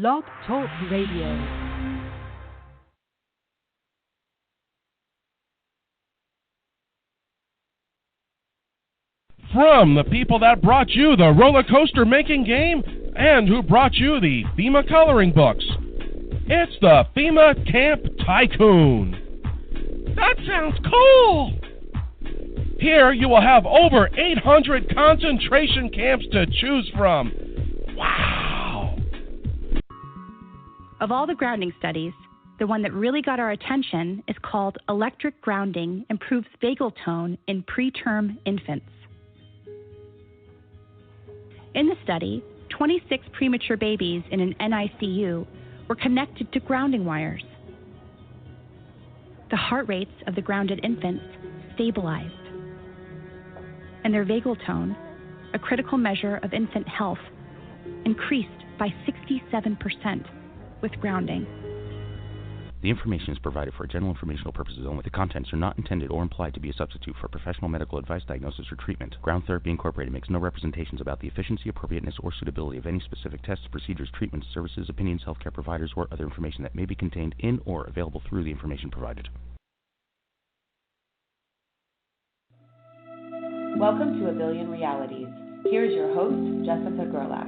Blog Talk Radio. From the people that brought you the roller coaster making game and who brought you the FEMA coloring books, it's the FEMA Camp Tycoon. That sounds cool! Here you will have over 800 concentration camps to choose from. Wow! Of all the grounding studies, the one that really got our attention is called Electric Grounding Improves Vagal Tone in Preterm Infants. In the study, 26 premature babies in an NICU were connected to grounding wires. The heart rates of the grounded infants stabilized, and their vagal tone, a critical measure of infant health, increased by 67% with grounding. The information is provided for general informational purposes only. The contents are not intended or implied to be a substitute for professional medical advice, diagnosis, or treatment. Ground Therapy Incorporated makes no representations about the efficiency, appropriateness, or suitability of any specific tests, procedures, treatments, services, opinions, healthcare providers, or other information that may be contained in or available through the information provided. Welcome to A Billion Realities. Here's your host, Jessica Gerlach.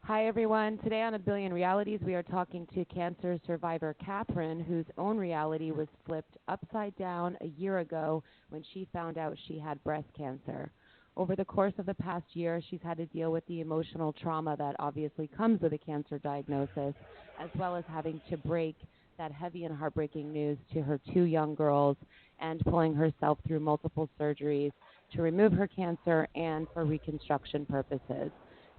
Hi, everyone. Today on A Billion Realities, we are talking to cancer survivor Cathren, whose own reality was flipped upside down a year ago when she found out she had breast cancer. Over the course of the past year, she's had to deal with the emotional trauma that obviously comes with a cancer diagnosis, as well as having to break that heavy and heartbreaking news to her two young girls and pulling herself through multiple surgeries to remove her cancer and for reconstruction purposes.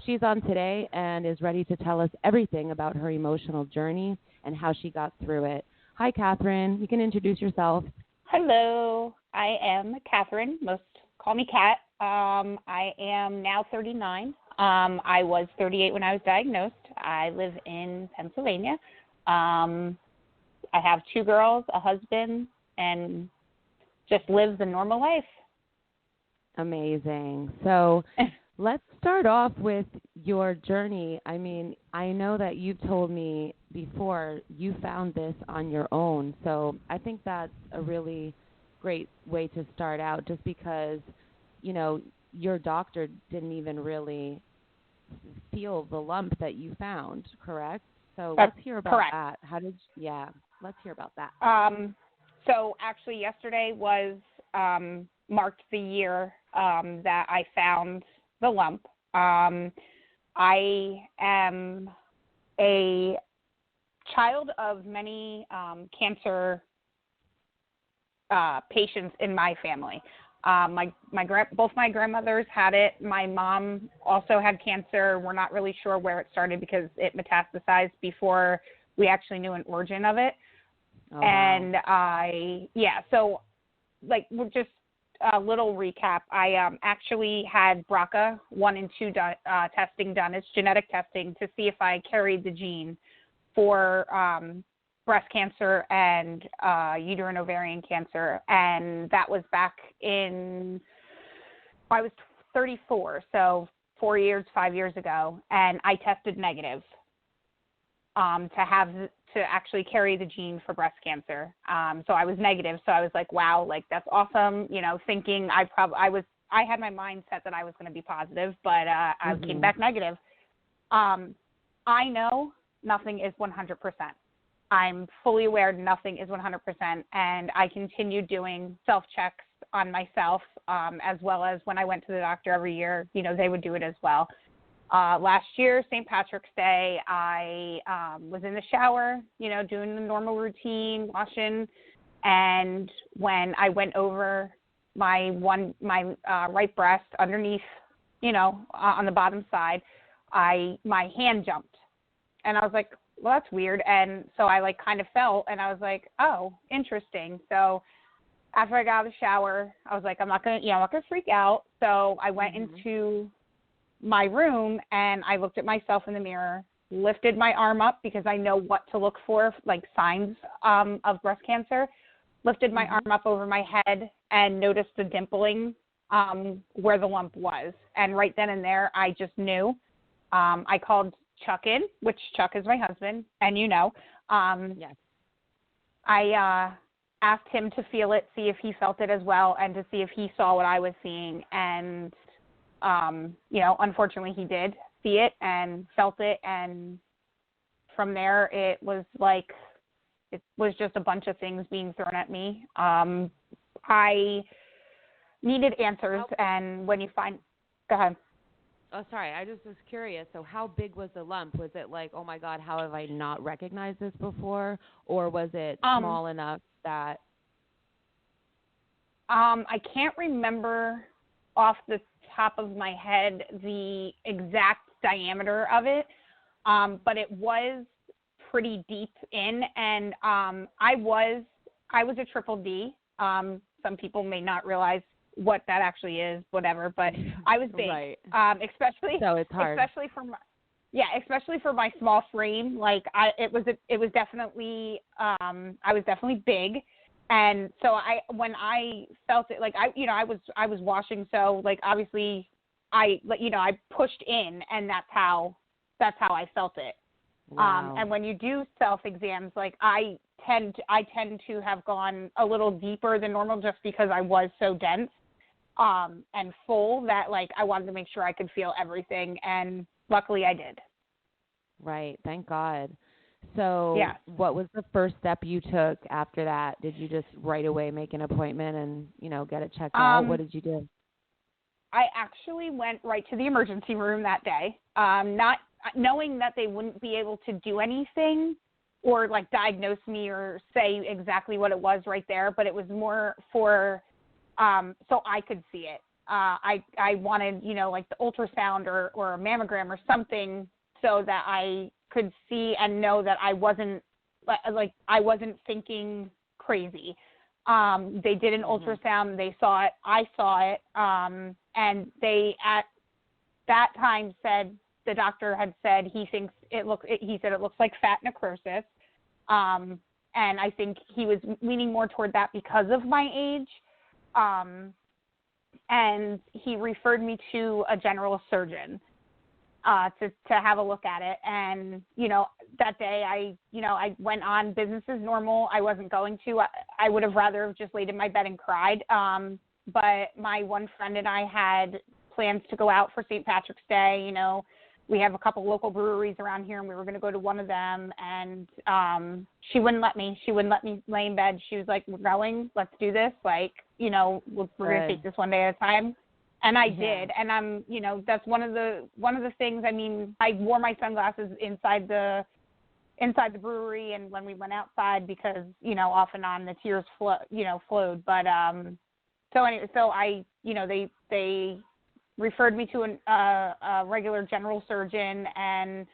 She's on today and is ready to tell us everything about her emotional journey and how she got through it. Hi, Cathren. You can introduce yourself. Hello. I am Cathren. Most call me Cat. I am now 39. I was 38 when I was diagnosed. I live in Pennsylvania. I have two girls, a husband, and just live the normal life. Amazing. So let's start off with your journey. I mean, I know that you've told me before you found this on your own, so I think that's a really great way to start out, just because, you know, your doctor didn't even really feel the lump that you found, correct? So let's hear about correct. that. Let's hear about that. So actually yesterday was marked the year that I found the lump. I am a child of many cancer patients in my family. Both my grandmothers had it. My mom also had cancer. We're not really sure where it started because it metastasized before we actually knew an origin of it. Oh, and wow. So we're just a little recap. I actually had BRCA 1 and 2 testing done. It's genetic testing to see if I carried the gene for breast cancer and uterine ovarian cancer. And that was back in, I was 34, so 5 years ago. And I tested negative to actually carry the gene for breast cancer. So I was negative. So I was like, wow, like that's awesome. You know, thinking I was I had my mind set that I was going to be positive, but I came back negative. I know nothing is 100%. I'm fully aware nothing is 100%, and I continue doing self-checks on myself, as well as when I went to the doctor every year, they would do it as well. Last year, St. Patrick's Day, I was in the shower, doing the normal routine, washing, and when I went over my right breast underneath, on the bottom side, my hand jumped, and I was like, well, that's weird. And so I kind of felt, and I was like, oh, interesting. So after I got out of the shower, I was like, I'm not going to freak out. So I went into my room and I looked at myself in the mirror, lifted my arm up because I know what to look for, like signs of breast cancer, lifted my arm up over my head and noticed the dimpling where the lump was. And right then and there, I just knew. I called Chuck in, which Chuck is my husband, and yes. I asked him to feel it, see if he felt it as well, and to see if he saw what I was seeing. And, unfortunately he did see it and felt it. And from there, it was just a bunch of things being thrown at me. I needed answers, and when you find, go ahead. Oh, sorry. I just was curious. So how big was the lump? Was it like, oh, my God, how have I not recognized this before? Or was it small enough that? I can't remember off the top of my head the exact diameter of it, but it was pretty deep in. And I was a triple D. Some people may not realize what that actually is, whatever, but I was big, right. especially so it's hard. especially for my small frame. I was definitely I was definitely big, and so when I felt it, I was washing, so obviously I pushed in, and that's how I felt it. Wow. And when you do self exams, I tend to have gone a little deeper than normal just because I was so dense and full that I wanted to make sure I could feel everything, and luckily I did. Right. Thank God. So yeah. What was the first step you took after that? Did you just right away make an appointment and, get it checked out? What did you do? I actually went right to the emergency room that day, not knowing that they wouldn't be able to do anything or diagnose me or say exactly what it was right there, but it was more for so I could see it. I wanted, the ultrasound or a mammogram or something so that I could see and know that I wasn't I wasn't thinking crazy. They did an ultrasound, they saw it, I saw it, and they at that time said, the doctor had said he thinks it looks like fat necrosis. And I think he was leaning more toward that because of my age. And he referred me to a general surgeon to have a look at it. And, that day I went on business as normal. I wasn't going to. I would have rather have just laid in my bed and cried. But my one friend and I had plans to go out for St. Patrick's Day. We have a couple local breweries around here, and we were going to go to one of them. And she wouldn't let me. She wouldn't let me lay in bed. She was like, "We're going. Let's do this. We're going to take this one day at a time." And I did. And I'm, that's one of the things. I mean, I wore my sunglasses inside the brewery, and when we went outside, because off and on the tears flowed. But so anyway, so I, they referred me to a regular general surgeon, and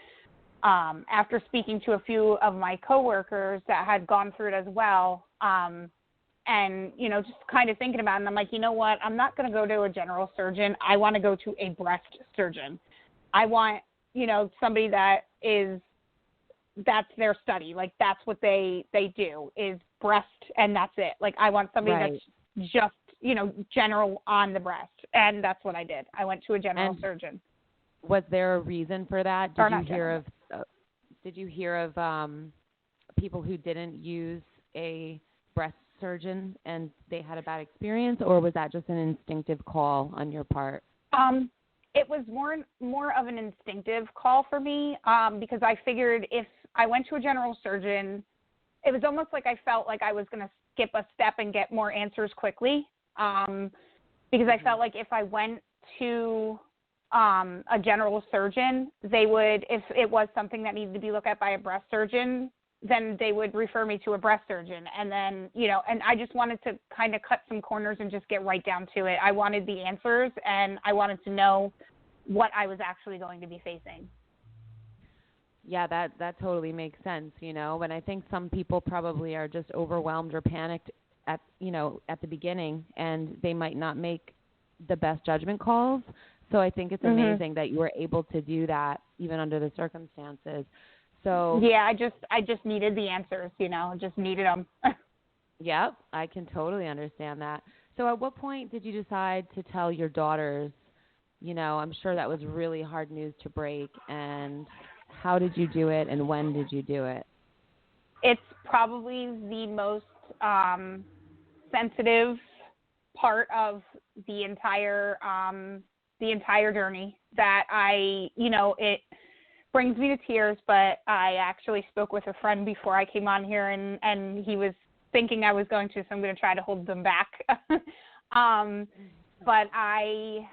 after speaking to a few of my coworkers that had gone through it as well, and just kind of thinking about it, and I'm like, you know what, I'm not going to go to a general surgeon. I want to go to a breast surgeon. I want somebody that's their study, that's what they do is breast, and that's it. I want somebody that's just general on the breast, and that's what I did. I went to a general surgeon. Was there a reason for that? Did you hear of people who didn't use a breast surgeon and they had a bad experience, or was that just an instinctive call on your part? It was more of an instinctive call for me, because I figured if I went to a general surgeon, it was almost like I felt like I was going to skip a step and get more answers quickly, because I felt like if I went to a general surgeon, they would, if it was something that needed to be looked at by a breast surgeon, then they would refer me to a breast surgeon. And then, and I just wanted to kind of cut some corners and just get right down to it. I wanted the answers, and I wanted to know what I was actually going to be facing. Yeah, that totally makes sense, and I think some people probably are just overwhelmed or panicked at the beginning, and they might not make the best judgment calls. So I think it's amazing that you were able to do that even under the circumstances. So yeah, I just needed the answers, just needed them. Yep, I can totally understand that. So at what point did you decide to tell your daughters? I'm sure that was really hard news to break. And how did you do it, and when did you do it? It's probably the most sensitive part of the entire journey that it brings me to tears, but I actually spoke with a friend before I came on here, and he was thinking I was going to, so I'm going to try to hold them back. But I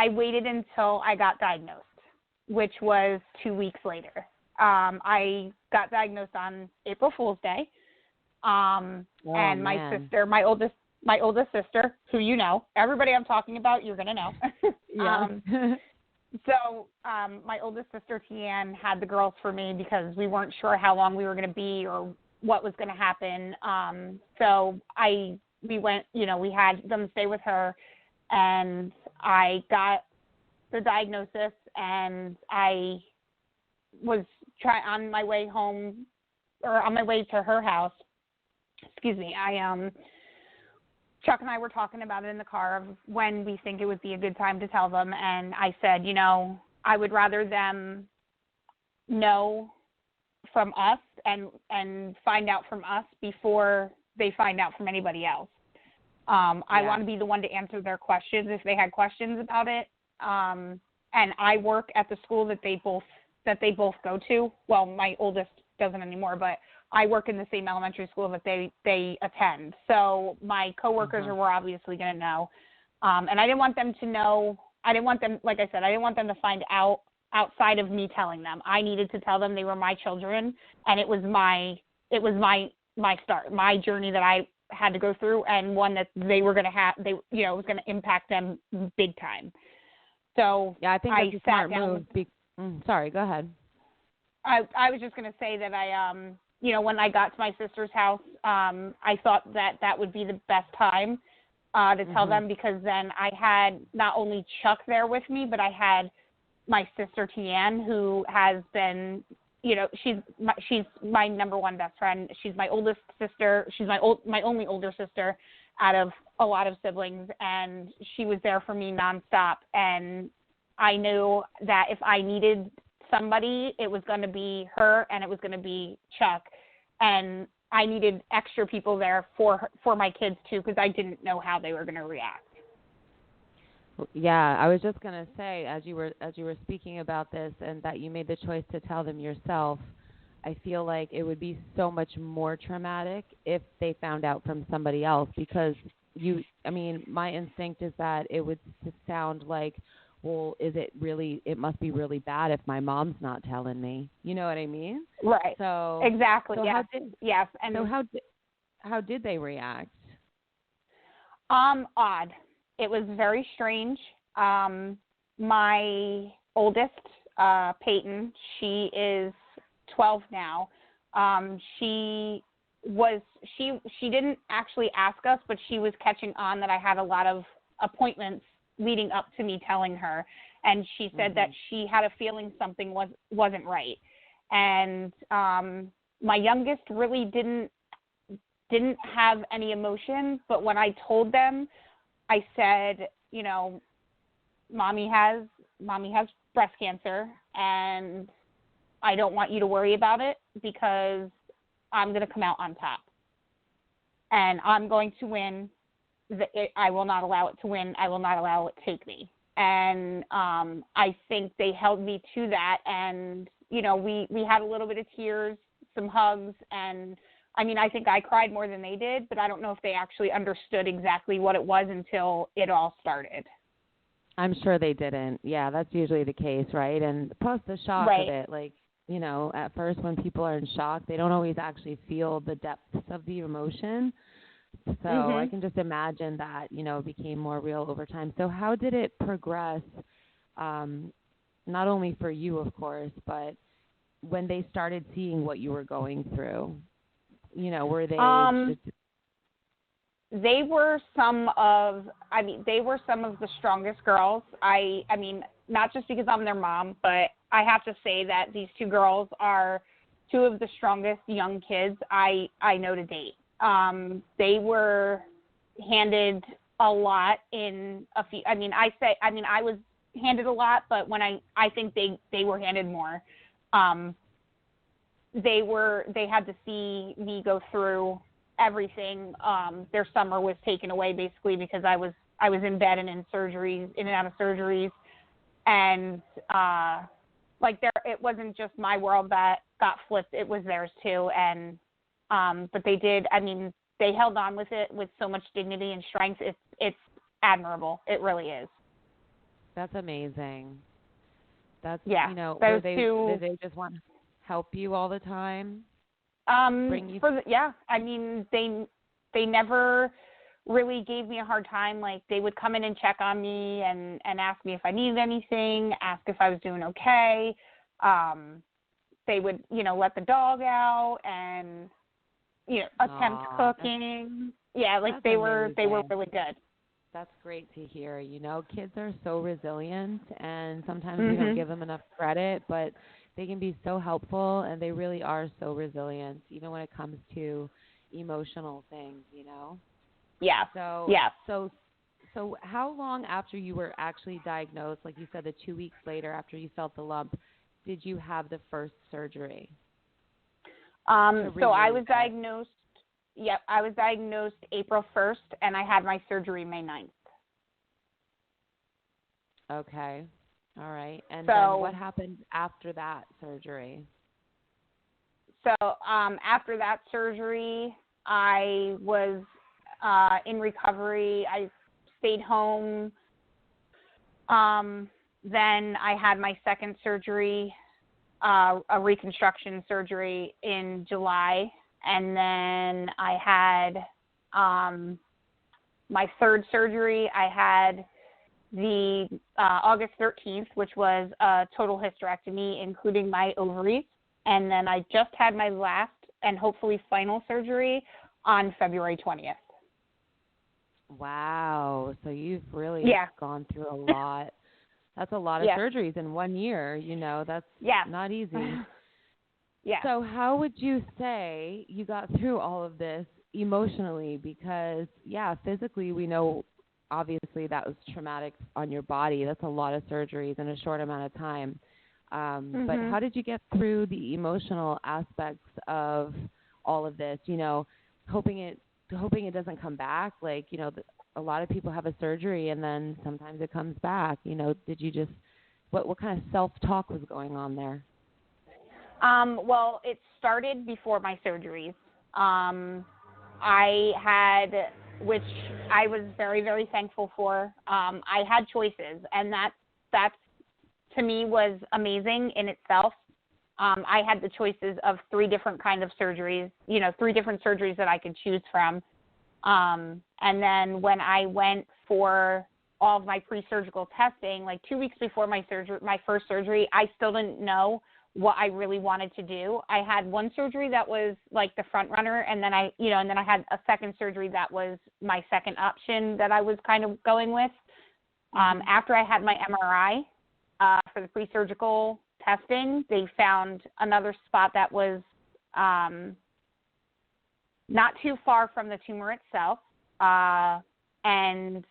waited until I got diagnosed, which was 2 weeks later. I got diagnosed on April Fool's Day. And my sister, my oldest sister, who everybody I'm talking about, you're going to know. Yeah. So my oldest sister, Tian, had the girls for me because we weren't sure how long we were going to be or what was going to happen. So we went, we had them stay with her, and I got the diagnosis, and I was on my way home, or on my way to her house. Excuse me. Chuck and I were talking about it in the car of when we think it would be a good time to tell them. And I said, I would rather them know from us and find out from us before they find out from anybody else. I want to be the one to answer their questions if they had questions about it. And I work at the school that they both go to. Well, my oldest doesn't anymore, but I work in the same elementary school that they attend. So my coworkers were obviously going to know. And I didn't want them to know. I didn't want them, like I said, I didn't want them to find out outside of me telling them. I needed to tell them they were my children, and it was my start, my journey that I had to go through, and one that they were going to have. It was going to impact them big time. So yeah, I think that's a smart move. Sorry, go ahead. I was just going to say that when I got to my sister's house, I thought that would be the best time to tell them, because then I had not only Chuck there with me, but I had my sister Tian, who has been, she's my number one best friend. She's my oldest sister. She's my only older sister out of a lot of siblings, and she was there for me nonstop. And I knew that if I needed somebody, it was going to be her, and it was going to be Chuck. And I needed extra people there for my kids too, because I didn't know how they were going to react. Yeah, I was just going to say, as you were speaking about this, and that you made the choice to tell them yourself, I feel like it would be so much more traumatic if they found out from somebody else, because my instinct is that it would sound like, well, it must be really bad if my mom's not telling me. You know what I mean? Right. So exactly. So yes. And so how did they react? Odd. It was very strange. My oldest, Peyton, she is 12 now. She didn't actually ask us, but she was catching on that I had a lot of appointments leading up to me telling her, and she said that she had a feeling something wasn't right. And my youngest really didn't have any emotion, but when I told them, I said, mommy has breast cancer, and I don't want you to worry about it because I'm going to come out on top. and I'm going to win. I will not allow it to win. I will not allow it to take me. And I think they held me to that. And, you know, we had a little bit of tears, some hugs, and I mean, I think I cried more than they did, but I don't know if they actually understood exactly what it was until it all started. I'm sure they didn't. Yeah, that's usually the case, right? And plus the shock Right. of it, like, you know, at first when people are in shock, they don't always actually feel the depths of the emotion. So I can just imagine that, you know, it became more real over time. So how did it progress, not only for you, of course, but when they started seeing what you were going through? You know, were they They were some of the strongest girls. I mean, not just because I'm their mom, but I have to say that these two girls are two of the strongest young kids I know to date. They were handed a lot in a few. I was handed a lot, but when I think they were handed more. They had to see me go through everything. Their summer was taken away basically because I was in bed and in and out of surgeries, and it wasn't just my world that got flipped; it was theirs too. And but they did. I mean, they held on with it with so much dignity and strength. It's admirable. It really is. That's amazing. That's yeah. You know, did they just want to help you all the time? I mean, they never really gave me a hard time. Like, they would come in and check on me and ask me if I needed anything, ask if I was doing okay. They would, you know, let the dog out and, you know, attempt cooking. They were really good. That's great to hear. You know, kids are so resilient, and sometimes we don't give them enough credit, but they can be so helpful, and they really are so resilient, even when it comes to emotional things, you know? Yeah. So how long after you were actually diagnosed, like you said, the 2 weeks later after you felt the lump, did you have the first surgery? So I was diagnosed. Yep, I was diagnosed April 1st, and I had my surgery May 9th. Okay. All right. And then what happened after that surgery? So after that surgery, I was in recovery. I stayed home. Then I had my second surgery, a reconstruction surgery in July. And then I had my third surgery. I had the August 13th, which was a total hysterectomy, including my ovaries. And then I just had my last and hopefully final surgery on February 20th. Wow. So you've really gone through a lot. That's a lot of surgeries in 1 year. You know, that's not easy. Yeah. So how would you say you got through all of this emotionally? Because, physically we know obviously that was traumatic on your body. That's a lot of surgeries in a short amount of time. But how did you get through the emotional aspects of all of this? You know, hoping it doesn't come back. Like, you know, a lot of people have a surgery and then sometimes it comes back. You know, did you just what kind of self-talk was going on there? Well, it started before my surgeries. I had, which I was very, very thankful for. I had choices, and that to me was amazing in itself. I had the choices of 3 different kind of surgeries, 3 different surgeries that I could choose from. And then when I went for all of my pre-surgical testing, like 2 weeks before my first surgery, I still didn't know what I really wanted to do. I had one surgery that was like the front runner, and then I had a second surgery that was my second option that I was kind of going with. After I had my MRI for the pre-surgical testing, they found another spot that was not too far from the tumor itself, and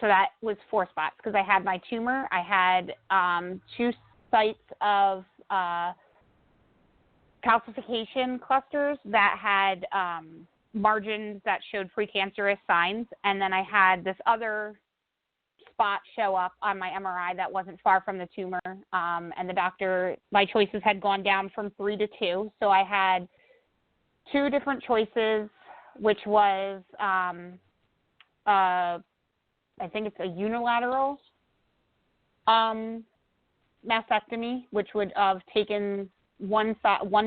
so that was 4 spots because I had my tumor, I had 2 sites of calcification clusters that had margins that showed precancerous signs, and then I had this other spot show up on my MRI that wasn't far from the tumor, and the doctor, my choices had gone down from 3 to 2, so I had 2 different choices, which was I think it's a unilateral mastectomy, which would have taken one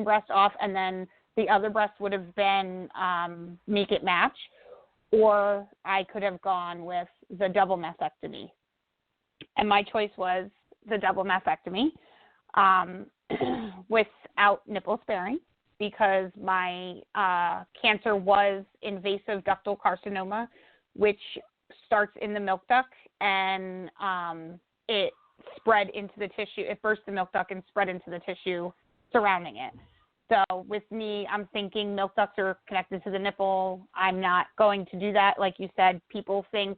breast off, and then the other breast would have been make it match, or I could have gone with the double mastectomy. And my choice was the double mastectomy without nipple sparing, because my cancer was invasive ductal carcinoma, which starts in the milk duct, and it spread into the tissue. It burst the milk duct and spread into the tissue surrounding it. So with me, I'm thinking milk ducts are connected to the nipple. I'm not going to do that. Like you said, people think,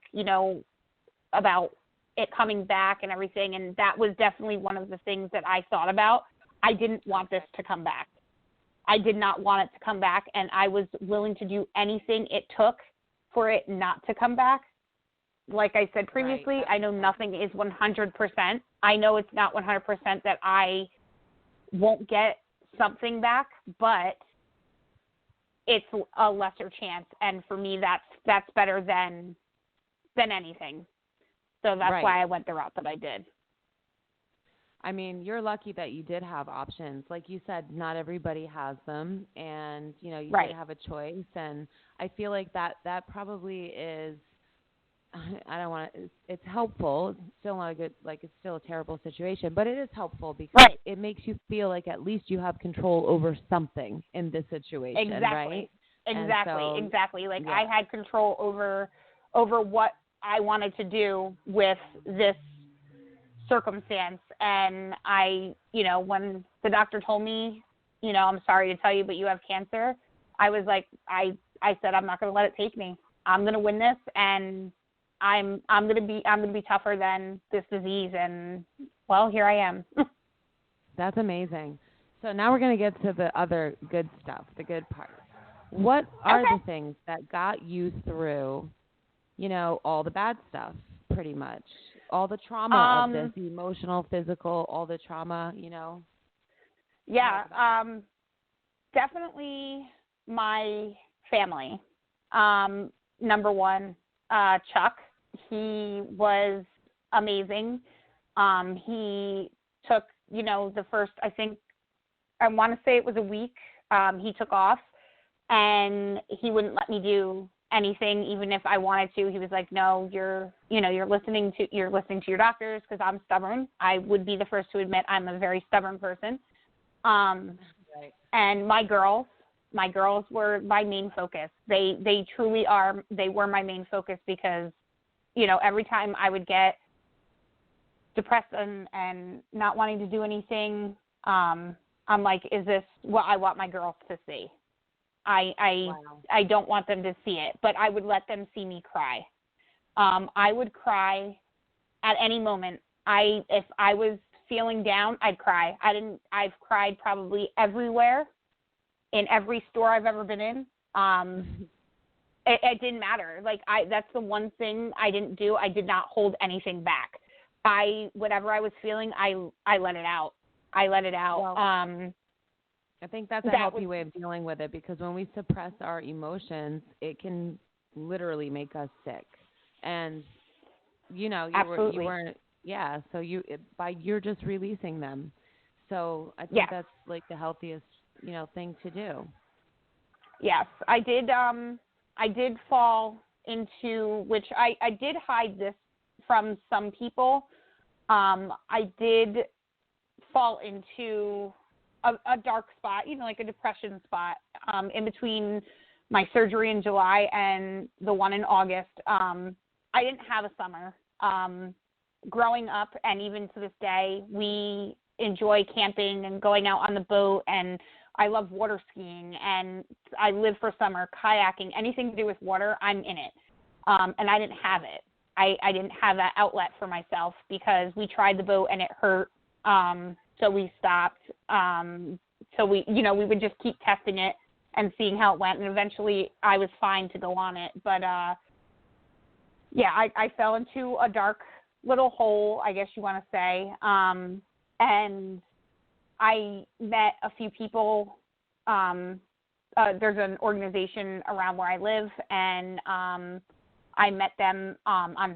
about it coming back and everything, and that was definitely one of the things that I thought about. I didn't want this to come back. I did not want it to come back, and I was willing to do anything it took for it not to come back. Like I said previously, I know nothing is 100%. I know it's not 100% that I won't get something back, but it's a lesser chance, and for me, that's better than anything. So that's why I went the route that I did. I mean, you're lucky that you did have options. Like you said, not everybody has them, and you did have a choice. And I feel like that probably is. I don't want to. It's helpful. It's still not a good. It's still a terrible situation, but it is helpful because it makes you feel like at least you have control over something in this situation. Exactly. Right? Exactly. I had control over what I wanted to do with this circumstance, and I, when the doctor told me, I'm sorry to tell you, but you have cancer, I was like, I said, I'm not going to let it take me. I'm going to win this, and I'm going to be tougher than this disease, and well, here I am. That's amazing. So now we're going to get to the other good stuff, the good part. What are the things that got you through, all the bad stuff, pretty much? All the trauma of this, the emotional, physical, all the trauma, Yeah, definitely my family. Number one, Chuck. He was amazing. He took, the first, I want to say it was a week, he took off, and he wouldn't let me do anything, even if I wanted to. He was like, no, you're listening to your doctors, because I'm stubborn. I would be the first to admit I'm a very stubborn person. And my girls were my main focus. They truly are. They were my main focus, because, every time I would get depressed and not wanting to do anything, I'm like, is this what I want my girls to see? I don't want them to see it, but I would let them see me cry. I would cry at any moment. If I was feeling down, I'd cry. I've cried probably everywhere, in every store I've ever been in. It didn't matter. That's the one thing I didn't do. I did not hold anything back. Whatever I was feeling, I let it out. Well, I think that's a healthy way of dealing with it, because when we suppress our emotions, it can literally make us sick. And, you weren't, so you're just releasing them. So I think that's the healthiest, thing to do. Yes, I did fall into, which I did hide this from some people. I did fall into a dark spot, like a depression spot, in between my surgery in July and the one in August. I didn't have a summer. Growing up, and even to this day, we enjoy camping and going out on the boat, and I love water skiing, and I live for summer, kayaking, anything to do with water, I'm in it. And I didn't have it. I didn't have that outlet for myself, because we tried the boat and it hurt. So we stopped. So we would just keep testing it. and seeing how it went. And eventually I was fine to go on it. But, yeah, I fell into a dark little hole, I guess you want to say. And I met a few people. There's an organization around where I live, and I met them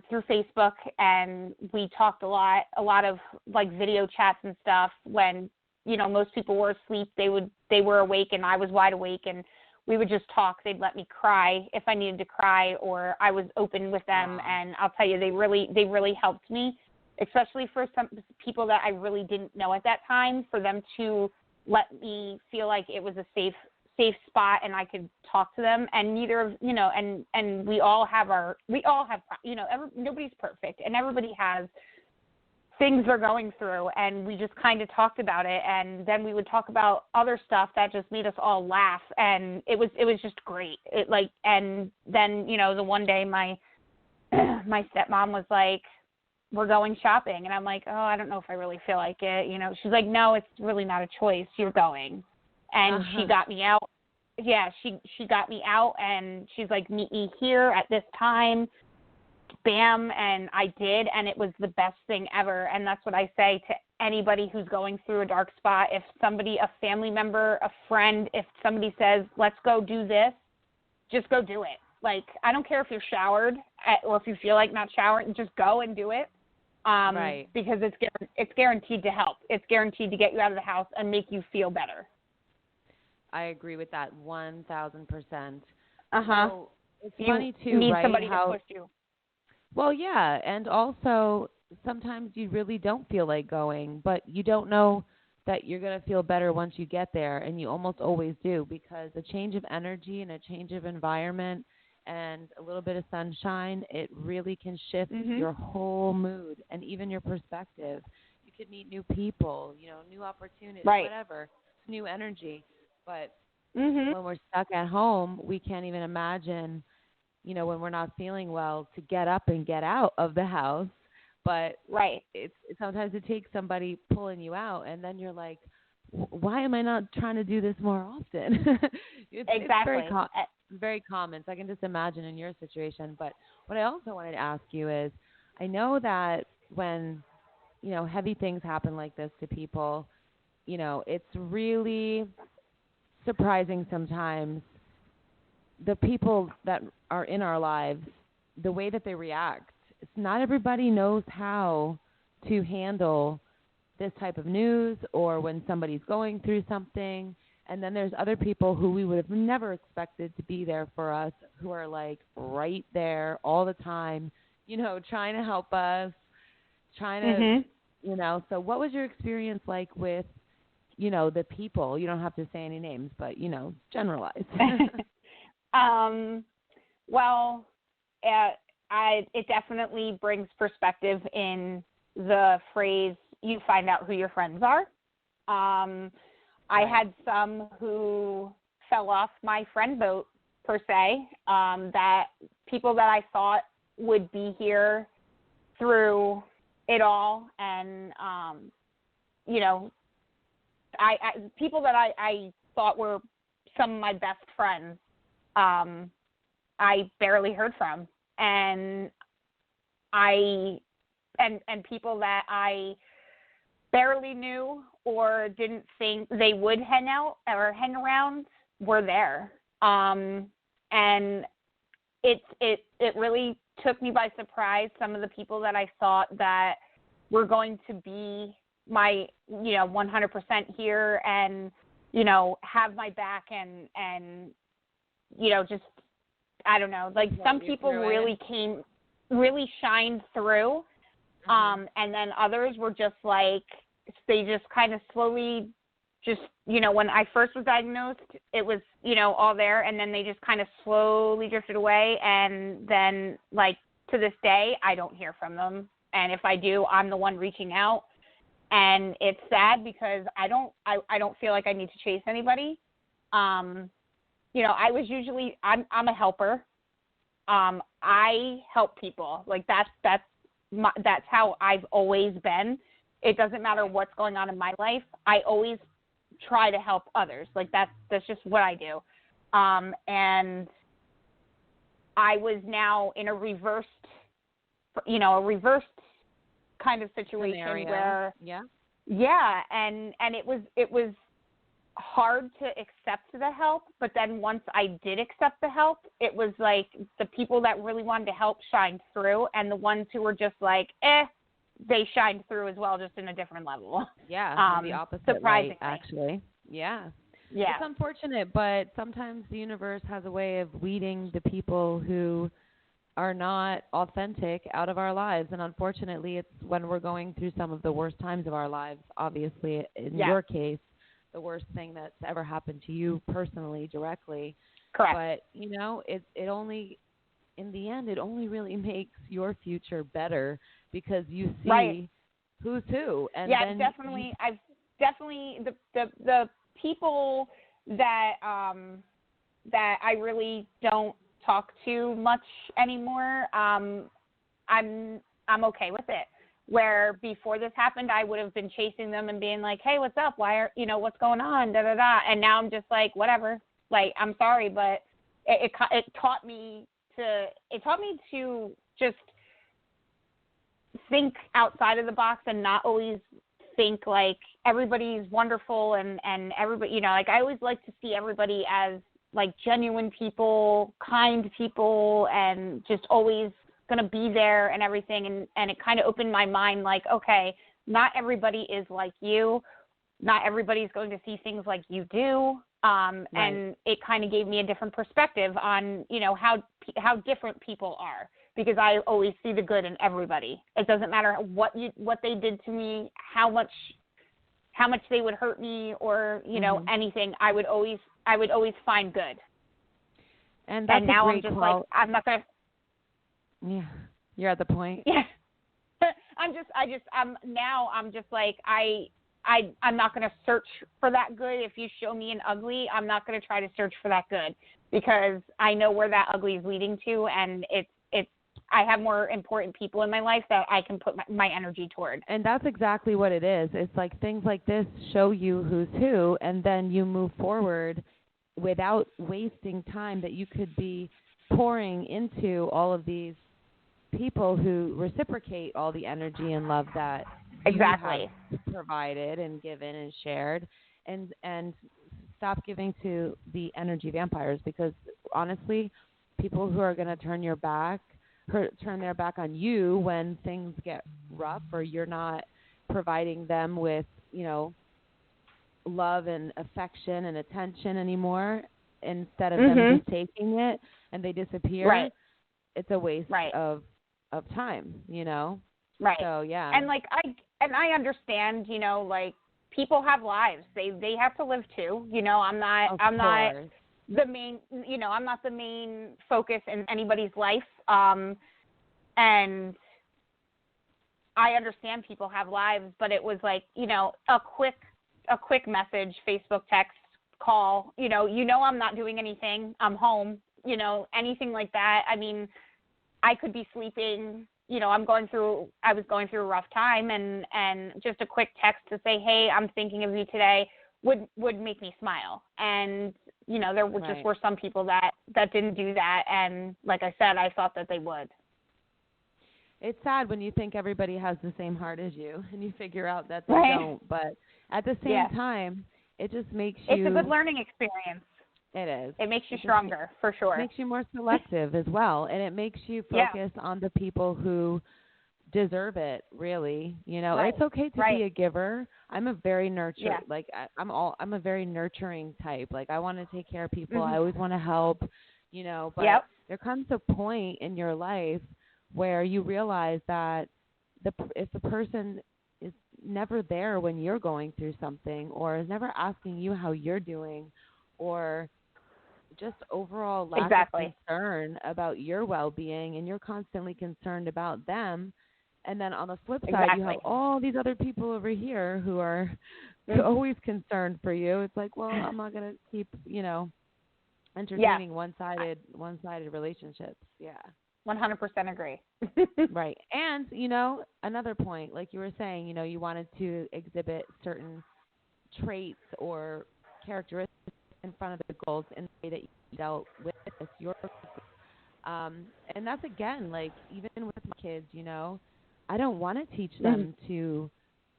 through Facebook, and we talked a lot of like video chats and stuff. When most people were asleep, they were awake, and I was wide awake, and we would just talk. They'd let me cry if I needed to cry, or I was open with them. And I'll tell you, they really helped me, especially for some people that I really didn't know at that time. For them to let me feel like it was a safe spot and I could talk to them, and and we all have nobody's perfect, and everybody has things they're going through, and we just kind of talked about it, and then we would talk about other stuff that just made us all laugh, and it was just great. And then the one day my stepmom was like, we're going shopping, and I'm like, oh, I don't know if I really feel like it. She's like, no, it's really not a choice. You're going. And she got me out. Yeah, she got me out, and she's like, meet me here at this time. Bam, and I did, and it was the best thing ever. And that's what I say to anybody who's going through a dark spot. If somebody, a family member, a friend, if somebody says, let's go do this, just go do it. Like, I don't care if you're showered or if you feel like not showering, just go and do it. Right. Because it's guaranteed to help. It's guaranteed to get you out of the house and make you feel better. I agree with that 1,000%. So it's funny too, need right? Somebody to push you. Well, yeah, and also sometimes you really don't feel like going, but you don't know that you're going to feel better once you get there, and you almost always do, because a change of energy and a change of environment and a little bit of sunshine, it really can shift your whole mood and even your perspective. You could meet new people, new opportunities, whatever, new energy. But when we're stuck at home, we can't even imagine, when we're not feeling well, to get up and get out of the house. But sometimes it takes somebody pulling you out, and then you're like, why am I not trying to do this more often? It's very common. So I can just imagine in your situation. But what I also wanted to ask you is, I know that when, heavy things happen like this to people, it's really surprising sometimes the people that are in our lives, the way that they react. Not everybody knows how to handle this type of news, or when somebody's going through something. And then there's other people who we would have never expected to be there for us, who are like right there all the time, trying to help us, trying to, so what was your experience like with, the people? You don't have to say any names, but, generalize. Well, it definitely brings perspective in the phrase, you find out who your friends are. I had some who fell off my friend boat, per se, that people that I thought would be here through it all, and, people that I thought were some of my best friends, I barely heard from. And and people that I barely knew or didn't think they would hang out or hang around were there. And it really took me by surprise, some of the people that I thought that were going to be my, 100% here and, have my back and just, I don't know, like some people really shined through. And then others were just like, they just kind of slowly just, when I first was diagnosed, it was, all there. And then they just kind of slowly drifted away. And then like to this day, I don't hear from them. And if I do, I'm the one reaching out. And it's sad because I don't feel like I need to chase anybody. I was usually, I'm a helper. I help people. Like that's how I've always been. It doesn't matter what's going on in my life. I always try to help others. Like that's just what I do. and I was now in a reversed kind of situation scenario. where, and it was hard to accept the help, but then once I did accept the help, it was like the people that really wanted to help shined through, and the ones who were just like, they shined through as well, just in a different level. Yeah, the opposite surprisingly. light, actually. Yeah. Yeah. It's unfortunate, but sometimes the universe has a way of weeding the people who are not authentic out of our lives. And unfortunately, it's when we're going through some of the worst times of our lives, obviously, in your case, the worst thing that's ever happened to you personally, directly. Correct. But, it only, in the end, it only really makes your future better because you see who's who. And then I've definitely, the people that I really don't talk to much anymore, I'm okay with it. Where before this happened, I would have been chasing them and being like, hey, what's up? What's going on? Da, da, da. And now I'm just like, whatever. Like, I'm sorry, but it taught me to just think outside of the box and not always think like everybody's wonderful and everybody, like I always like to see everybody as like genuine people, kind people, and just always going to be there and everything. And it kind of opened my mind like, okay, not everybody is like you. Not everybody's going to see things like you do. And it kind of gave me a different perspective on, how different people are, because I always see the good in everybody. It doesn't matter what they did to me, how much they would hurt me or, anything. I would always find good. And that's now a I'm great just call. like, I'm not going to. Yeah. You're at the point. Yeah. I'm not going to search for that good. If you show me an ugly, I'm not going to try to search for that good, because I know where that ugly is leading to, and I have more important people in my life that I can put my energy toward. And that's exactly what it is. It's like things like this show you who's who, and then you move forward without wasting time that you could be pouring into all of these people who reciprocate all the energy and love that you have provided and given and shared, and stop giving to the energy vampires, because honestly, people who are going to turn their back on you when things get rough or you're not providing them with, love and affection and attention anymore, instead of them just taking it and they disappear, it's a waste of time, Right. So, yeah. And I understand, like people have lives. They have to live too. I'm not the main, I'm not the main focus in anybody's life. And I understand people have lives, but it was like, a quick message, Facebook text, call, I'm not doing anything. I'm home, anything like that. I mean, I could be sleeping, I was going through a rough time, and just a quick text to say, hey, I'm thinking of you today would make me smile. And, there just were some people that didn't do that. And like I said, I thought that they would. It's sad when you think everybody has the same heart as you and you figure out that they don't. But at the same time, it just makes you... It's a good learning experience. It is. It makes you stronger, for sure. It makes you more selective as well. And it makes you focus on the people who deserve it, really. It's okay to be a giver. I'm a very I'm a very nurturing type. Like, I want to take care of people. I always want to help, but there comes a point in your life where you realize that if the person is never there when you're going through something, or is never asking you how you're doing, or just overall lack of concern about your well-being, and you're constantly concerned about them, and then on the flip side you have all these other people over here who are always concerned for you. It's like, well, I'm not going to keep, entertaining one-sided relationships. Yeah. 100% agree. Right. And, another point, like you were saying, you wanted to exhibit certain traits or characteristics in front of the girls in the way that you dealt with this, and that's, again, like, even with my kids, I don't want to teach them to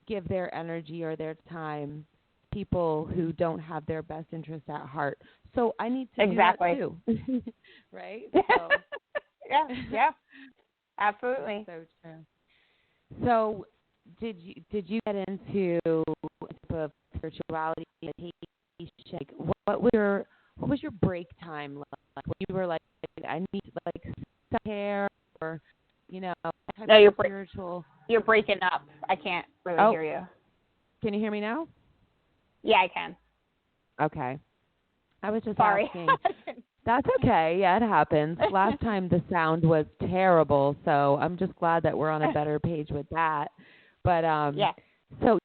give their energy or their time to people who don't have their best interests at heart. So I need to do that too. Right? So. Yeah. Absolutely. So true. So did you get into spirituality, meditation? Like, what was your break time like? When you were like, I need self-care, or No, you're spiritual. You're breaking up. I can't really hear you. Can you hear me now? Yeah, I can. Okay. I was just Sorry. asking. That's okay. Yeah, it happens. Last time the sound was terrible, so I'm just glad that we're on a better page with that. But yeah. So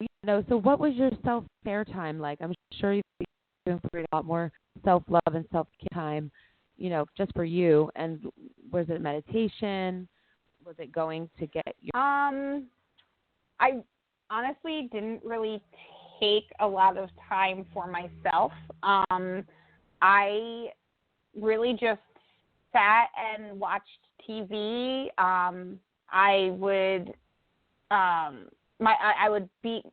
so what was your self-care time like? I'm sure you've been through a lot more self-love and self-care time, just for you. And was it meditation? Was it going to get your? I honestly didn't really take a lot of time for myself. I really just sat and watched TV. I would I would be,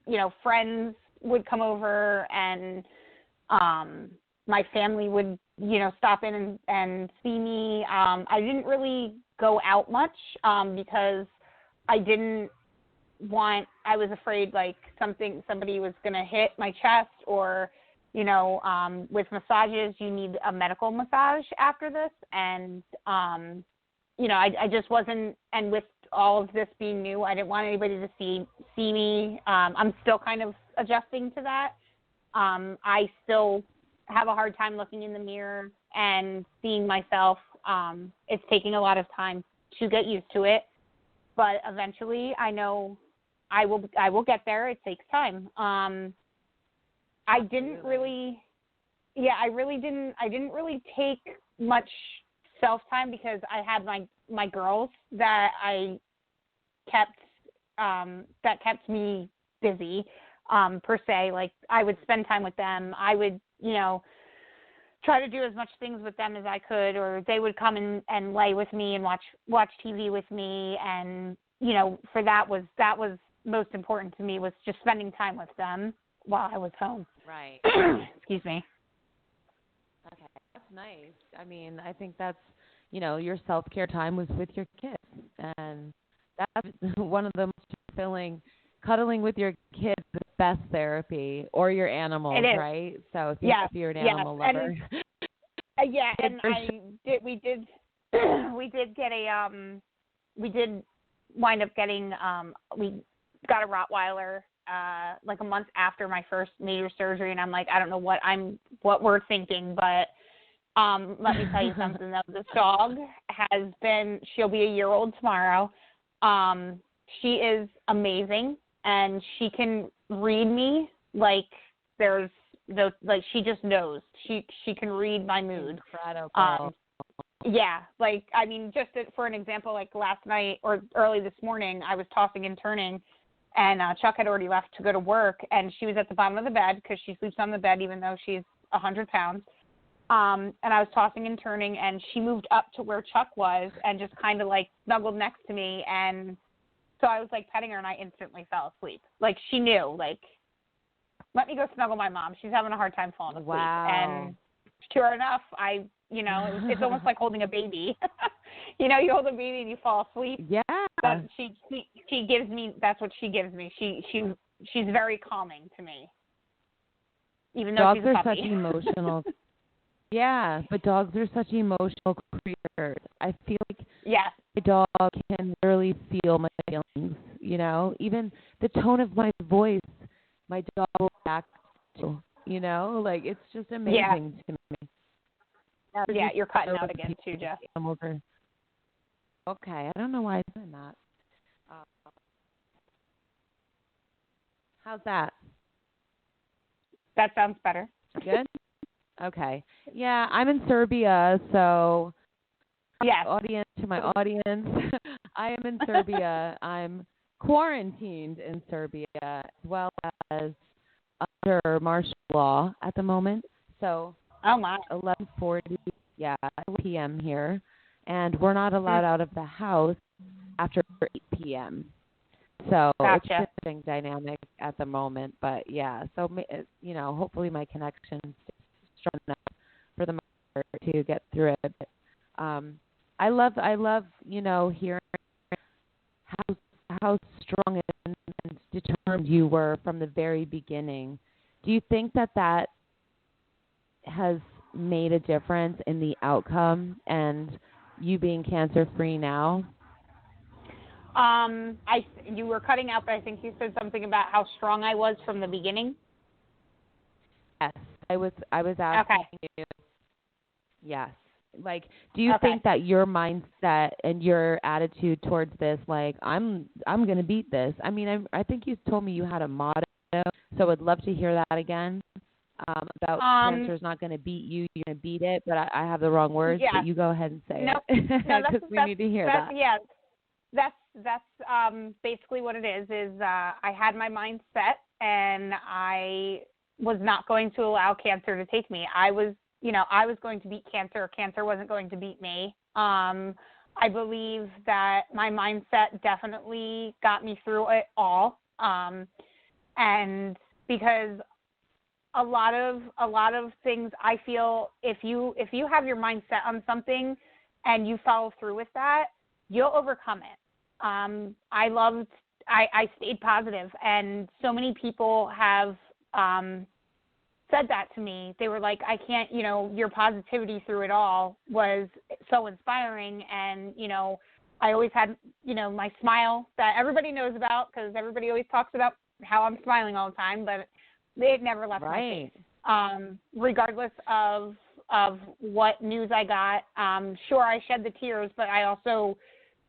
friends would come over, and my family would, stop in and see me. I didn't really go out much because I was afraid like somebody was going to hit my chest, or, with massages, you need a medical massage after this. And, I just wasn't, and with all of this being new, I didn't want anybody to see me. I'm still kind of adjusting to that. I still have a hard time looking in the mirror and seeing myself. It's taking a lot of time to get used to it, but eventually I know I will get there. It takes time. I didn't really take much self-time because I had my girls that I kept me busy, per se. Like, I would spend time with them. I would, try to do as much things with them as I could, or they would come and lay with me and watch TV with me. And, for that was most important to me, was just spending time with them while I was home. Right. Excuse me. Okay. That's nice. I mean, I think that's, your self-care time was with your kids. And that's one of the most fulfilling. Cuddling with your kids is the best therapy, or your animals, right? So if you're an animal lover. We did wind up getting, we got a Rottweiler like a month after my first major surgery, and I'm like, I don't know what we're thinking, but let me tell you something though. This dog she'll be a year old tomorrow. She is amazing, and she can read me like she just knows. She can read my mood. Incredible. Just for an example, like last night or early this morning, I was tossing and turning, and Chuck had already left to go to work, and she was at the bottom of the bed because she sleeps on the bed even though she's 100 pounds. And I was tossing and turning, and she moved up to where Chuck was and just kind of like snuggled next to me. And so I was like petting her, and I instantly fell asleep. Like, she knew, like, let me go snuggle my mom. She's having a hard time falling asleep. Wow. And sure enough, it's almost like holding a baby. You hold a baby and you fall asleep. Yeah. But she gives me, that's what she gives me. She's very calming to me. Even though dogs she's a puppy. Dogs are such emotional. Yeah, but dogs are such emotional creatures. I feel like my dog can literally feel my feelings, Even the tone of my voice, my dog will react to, Like, it's just amazing to me. You're cutting out again too, Jeff. Okay, I don't know why I'm doing that. How's that? That sounds better. Good? Okay. Yeah, I'm in Serbia, so to my audience, I am in Serbia. I'm quarantined in Serbia as well as under martial law at the moment. So Oh, my. 11:40, 11 p.m. here, and we're not allowed out of the house after 8 p.m. So Gotcha. It's interesting dynamic at the moment, but yeah. So hopefully my connection is strong enough for the mother to get through it. But, I love hearing how strong and determined you were from the very beginning. Do you think that has made a difference in the outcome and you being cancer free now? You were cutting out, but I think you said something about how strong I was from the beginning. Yes, I was asking you. Yes, like, do you think that your mindset and your attitude towards this, like, I'm going to beat this? I mean, I think you told me you had a motto, so I'd love to hear that again. About cancer's not going to beat you, you're going to beat it. But I have the wrong words. Yeah. But you go ahead and say no, it because we that's, need to hear that. Yeah, that's basically what it is. I had my mind set, and I was not going to allow cancer to take me. I was going to beat cancer. Cancer wasn't going to beat me. I believe that my mindset definitely got me through it all. And because a lot of things, I feel if you have your mind set on something and you follow through with that, you'll overcome it. I stayed positive, and so many people have said that to me. They were like, I can't, your positivity through it all was so inspiring. And, I always had, my smile that everybody knows about, because everybody always talks about how I'm smiling all the time, but it never left my face. Regardless of what news I got. Sure, I shed the tears, but I also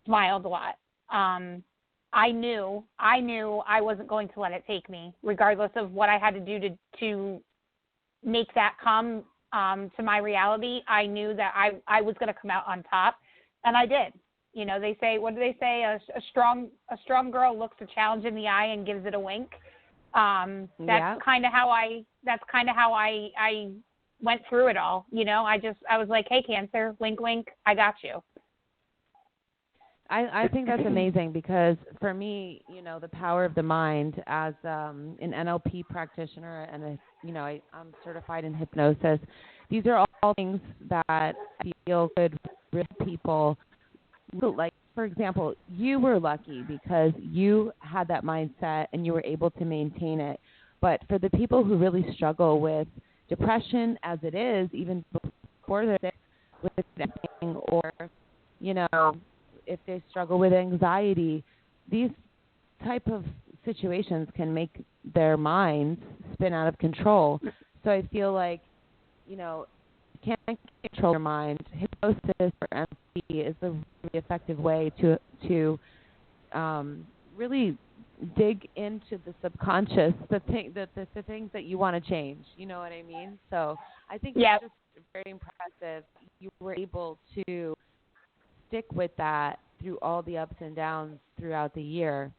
smiled a lot. I knew I wasn't going to let it take me, regardless of what I had to do to make that come to my reality. I knew that I was going to come out on top, and I did. They say, what do they say? A strong girl looks a challenge in the eye and gives it a wink. That's kind of how I went through it all. I was like, hey, cancer, wink, wink, I got you. I think that's amazing, because for me, the power of the mind as an NLP practitioner, and I'm certified in hypnosis. These are all things that I feel good with people. Like, for example, you were lucky because you had that mindset and you were able to maintain it. But for the people who really struggle with depression as it is, even before they're sick with anything, or, if they struggle with anxiety, these type of situations can make their minds spin out of control. So I feel like, you can't control your mind. Hypnosis or NLP is a really effective way to really dig into the subconscious, the things that you want to change. You know what I mean? So I think it's just very impressive. You were able to stick with that through all the ups and downs throughout the year,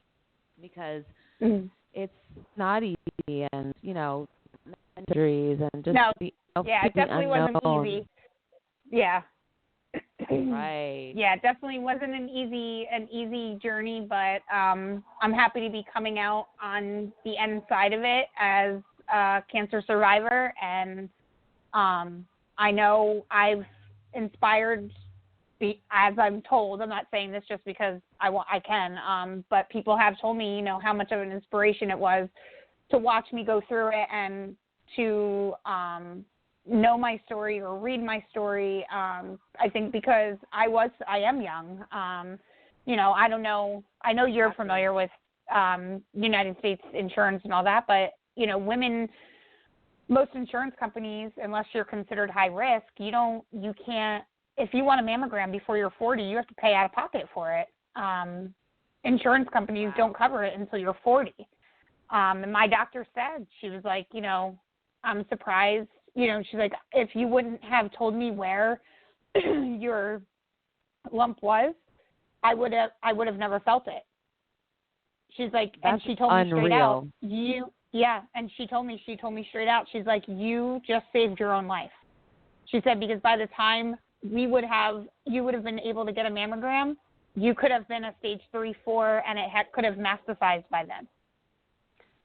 because it's not easy, and surgeries and just it definitely wasn't easy. Yeah. Right. Yeah, it definitely wasn't an easy journey, but I'm happy to be coming out on the end side of it as a cancer survivor, and I know I've inspired, as I'm told. I'm not saying this just because I can, but people have told me, how much of an inspiration it was to watch me go through it and to know my story or read my story. I think because I am young. I don't know. I know you're familiar with United States insurance and all that, but women, most insurance companies, unless you're considered high risk, you can't. If you want a mammogram before you're 40, you have to pay out of pocket for it. Insurance companies don't cover it until you're 40. And my doctor said, she was like, I'm surprised. She's like, if you wouldn't have told me where your lump was, I would have never felt it. She's like, that's and she told unreal. me straight out, and she told me straight out, she's like, you just saved your own life. She said because by the time you would have been able to get a mammogram, you could have been a stage 3, 4, and it could have metastasized by then.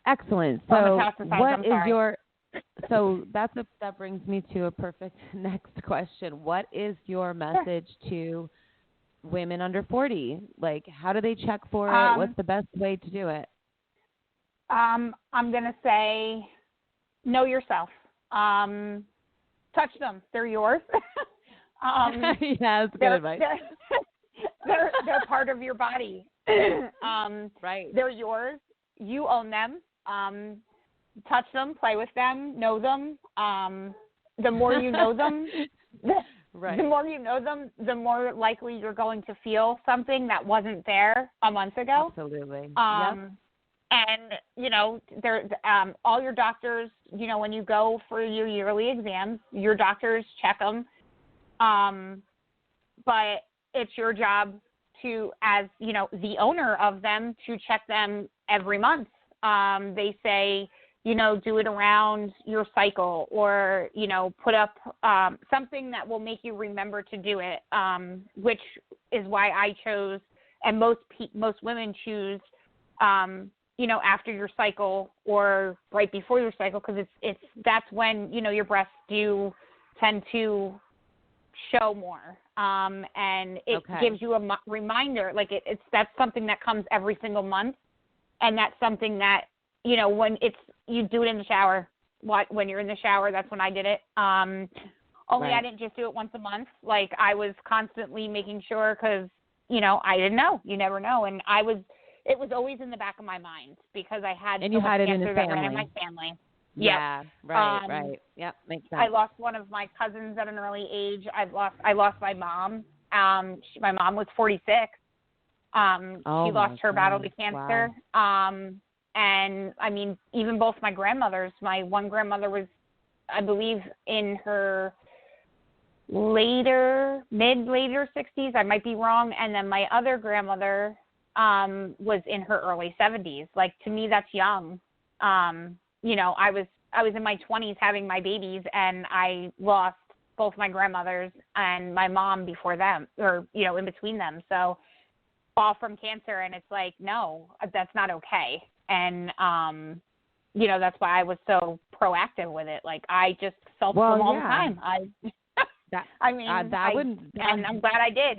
Excellent. So what is your – so that brings me to a perfect next question. What is your message to women under 40? Like, how do they check for it? What's the best way to do it? I'm going to say know yourself. Touch them. They're yours. Yeah, that's good advice. They're part of your body. Right. They're yours. You own them. Touch them, play with them, know them. The more you know them, right. the more you know them, the more likely you're going to feel something that wasn't there a month ago. Absolutely. Yep. And, you know, all your doctors, you know, when you go for your yearly exams, your doctors check them. But it's your job to, as, you know, the owner of them, to check them every month. They say, you know, do it around your cycle, or, you know, put up something that will make you remember to do it, which is why I chose, and most women choose, you know, after your cycle or right before your cycle, because that's when, you know, your breasts do tend to show more, and it gives you a reminder. Like that's something that comes every single month, and that's something that, you know, when you do it in the shower. When you're in the shower, that's when I did it. Only I didn't just do it once a month. Like, I was constantly making sure, because, you know, I didn't know. You never know, and it was always in the back of my mind, because I had and you had it in the family. Ran in my family. Yeah, right. Yep, makes sense. I lost one of my cousins at an early age. I lost my mom. My mom was 46. She lost her battle to cancer. Wow. And I mean, even both my grandmothers. My one grandmother was, I believe, in her later 60s. I might be wrong. And then my other grandmother was in her early 70s. Like, to me, that's young. You know, I was in my 20s having my babies, and I lost both my grandmothers and my mom before them, or, you know, in between them. So all from cancer. And it's like, no, that's not okay. And, you know, that's why I was so proactive with it. Like, I just felt them all the time. And I'm glad I did.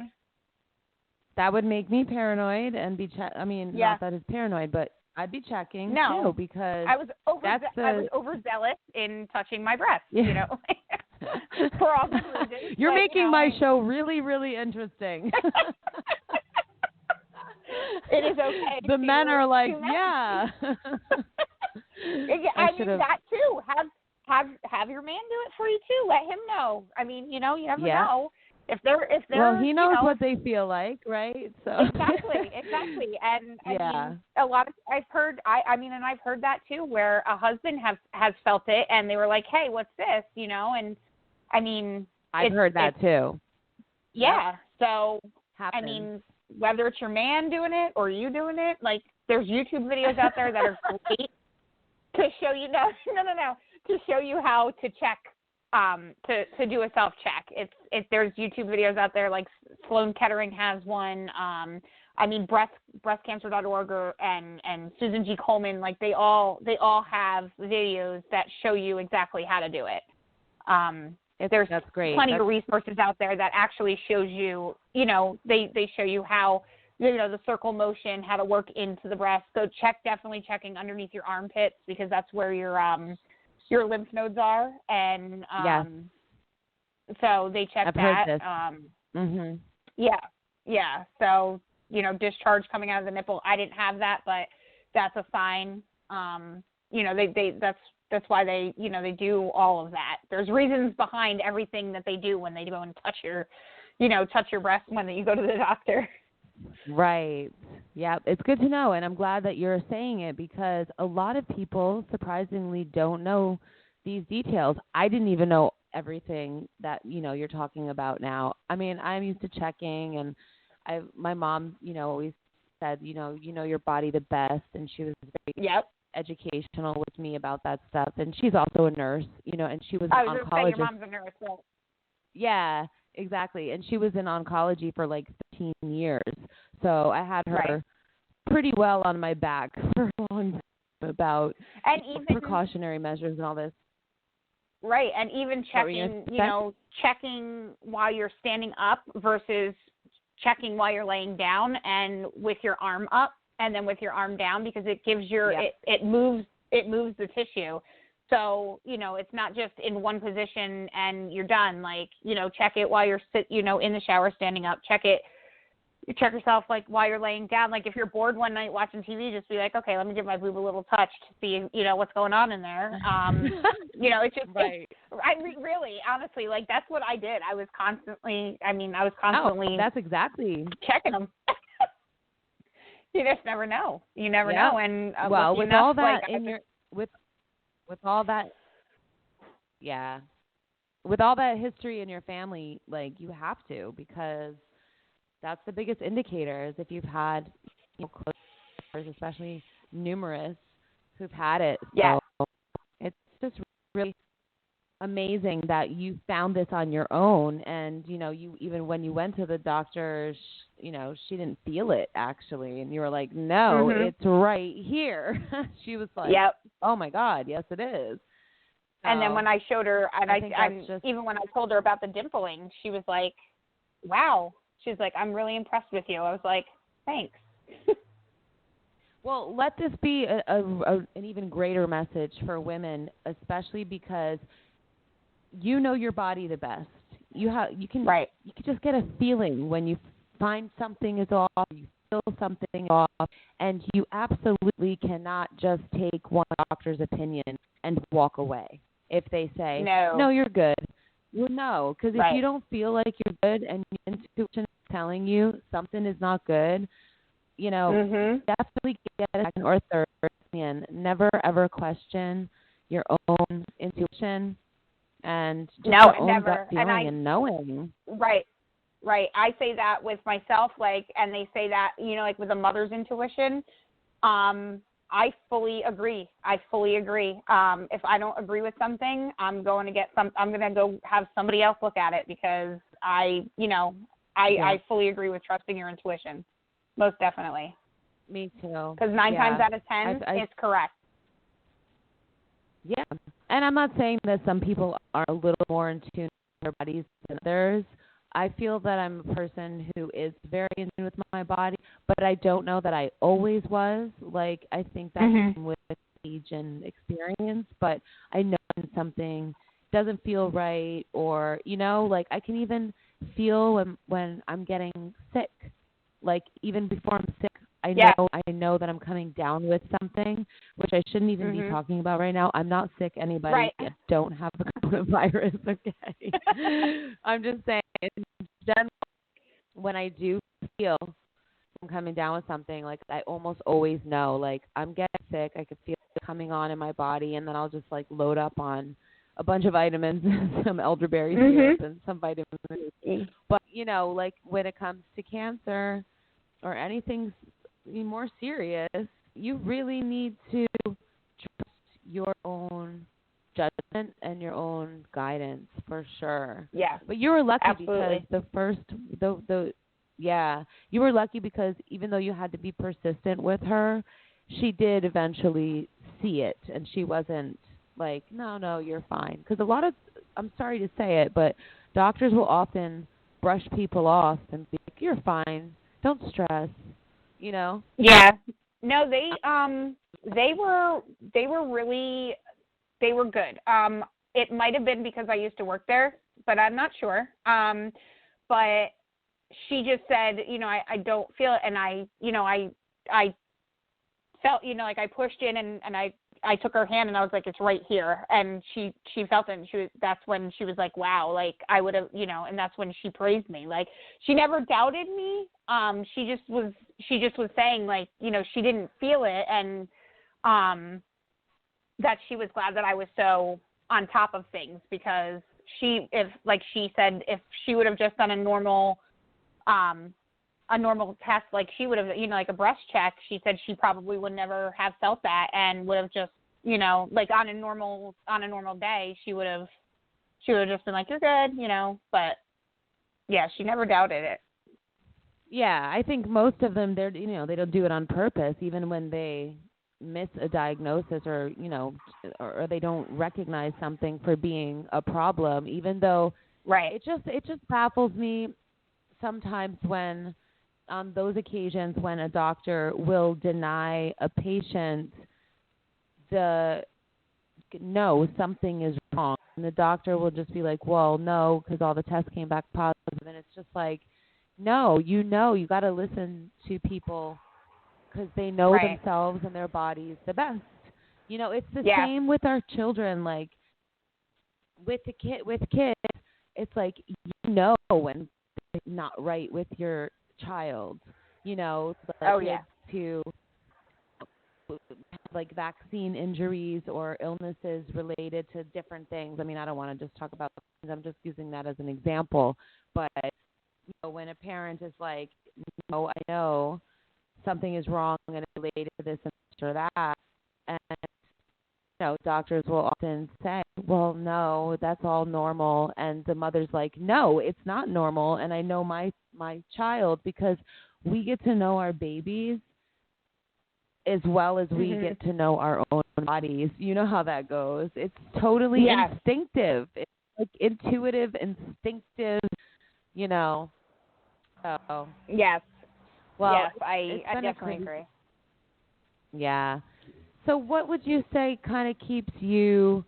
That would make me paranoid and be not that it's paranoid, but I'd be checking too, because I was overzealous in touching my breasts, you know, for all good reasons. You're making my show really, really interesting. It is okay. The men are like, yeah. I mean, that too. Have your man do it for you too. Let him know. I mean, you know, you never know. If they're well, he knows what they feel like, right? So exactly. And I mean, a lot of I've heard that too, where a husband has felt it, and they were like, "Hey, what's this?" You know, and I mean, I've heard that too. Yeah. Yep. So happens. I mean, whether it's your man doing it or you doing it, like, there's YouTube videos out there that are great to show you to show you how to check. To do a self-check. There's YouTube videos out there, like Sloan Kettering has one. I mean, breastcancer.org and Susan G. Komen, like they all have videos that show you exactly how to do it. That's great. Plenty of resources out there that actually shows you, you know, they show you how, you know, the circle motion, how to work into the breast. So definitely checking underneath your armpits, because that's where your lymph nodes are, and so they check I've that. Heard this. Yeah. So, you know, discharge coming out of the nipple. I didn't have that, but that's a sign. You know, that's why they, you know, they do all of that. There's reasons behind everything that they do when they go and touch your breast when you go to the doctor. Right. Yeah, it's good to know, and I'm glad that you're saying it, because a lot of people surprisingly don't know these details. I didn't even know everything that, you know, you're talking about now. I mean, I'm used to checking, and my mom, you know, always said, you know your body the best, and she was very educational with me about that stuff. And she's also a nurse, you know, and she was an oncologist. I was going to say your mom's a nurse. So. Yeah, exactly. And she was in oncology for like 15 years. So I had her pretty well on my back for a long time about and even precautionary measures and all this. Right, and even checking while you're standing up versus checking while you're laying down and with your arm up and then with your arm down, because it gives it moves the tissue. So, it's not just in one position and you're done. Like, check it while you're in the shower standing up. Check yourself like while you're laying down. Like if you're bored one night watching TV, just be like, okay, let me give my boob a little touch to see, what's going on in there. It's just, really, honestly, like that's what I did. I was constantly that's exactly checking them. You just never know. You never know. And with all that with all that history in your family, like you have to, because that's the biggest indicator is if you've had close, especially numerous, who've had it. Yeah. So it's just really amazing that you found this on your own, and you even when you went to the doctor, she didn't feel it actually, and you were like, no, it's right here. She was like, yep. Oh my God, yes it is. And then when I showed her, even when I told her about the dimpling, she was like, wow. She's like, I'm really impressed with you. I was like, thanks. Well, let this be an even greater message for women, especially because you know your body the best. You can just get a feeling when you find something is off, you feel something off, and you absolutely cannot just take one doctor's opinion and walk away if they say, no, you're good. Well, no, because if you don't feel like you're good and your intuition is telling you something is not good, definitely get a second or third opinion. Never, ever question your own intuition and just your own gut feeling and knowing. Right. I say that with myself, and they say that, with a mother's intuition. I fully agree. If I don't agree with something, I'm going to go have somebody else look at it, because I fully agree with trusting your intuition. Most definitely. Me too. Because 9 times out of 10, it's correct. Yeah. And I'm not saying that some people are a little more in tune with their bodies than others. I feel that I'm a person who is very in tune with my body, but I don't know that I always was. Like, I think that came with age and experience, but I know when something doesn't feel right, or, I can even feel when I'm getting sick. Like, even before I'm sick, I know that I'm coming down with something, which I shouldn't even be talking about right now. I'm not sick, anybody. Right. I don't have the coronavirus, okay? I'm just saying, in general, when I do feel I'm coming down with something, like, I almost always know, like, I'm getting sick. I could feel it coming on in my body, and then I'll just, like, load up on a bunch of vitamins and some elderberry syrup and some vitamins. But, like, when it comes to cancer or anything more serious, you really need to trust your own judgment and your own guidance, for sure. Yeah. But you were lucky absolutely. because you were lucky because even though you had to be persistent with her, she did eventually see it, and she wasn't like, no, you're fine. Because I'm sorry to say it, but doctors will often brush people off and be like, you're fine, don't stress, Yeah. No, they were good. It might have been because I used to work there, but I'm not sure. But she just said, I don't feel it, and I felt, like I pushed in and I took her hand and I was like, it's right here, and she felt it, and that's when she was like, wow, like I would have, and that's when she praised me. Like, she never doubted me. She just was saying, like, she didn't feel it, and that she was glad that I was so on top of things, because she said, if she would have just done a normal test, like she would have, like a breast check, she said she probably would never have felt that, and would have just, like on a normal day, she would have she would have just been like, you're good, you know, but yeah, she never doubted it. Yeah, I think most of them, they don't do it on purpose, even when they miss a diagnosis or, or they don't recognize something for being a problem, even though right. It just baffles me sometimes when on those occasions when a doctor will deny a patient no, something is wrong. And the doctor will just be like, well, no, because all the tests came back positive. And it's just like, no, you got to listen to people because they know right. themselves and their bodies the best. It's the yeah. same with our children. Like with kids, it's like when it's not right with your child. Oh yeah. To like vaccine injuries or illnesses related to different things. I mean, I don't want to just talk about things. I'm just using that as an example. But when a parent is like, no, I know something is wrong and it's related to this and this or that, and doctors will often say, well, no, that's all normal. And the mother's like, no, it's not normal. And I know my child, because we get to know our babies as well as we get to know our own bodies. You know how that goes. It's totally instinctive. It's like intuitive, instinctive, So, yes. Well, yes, I definitely agree. Yeah. So what would you say kind of keeps you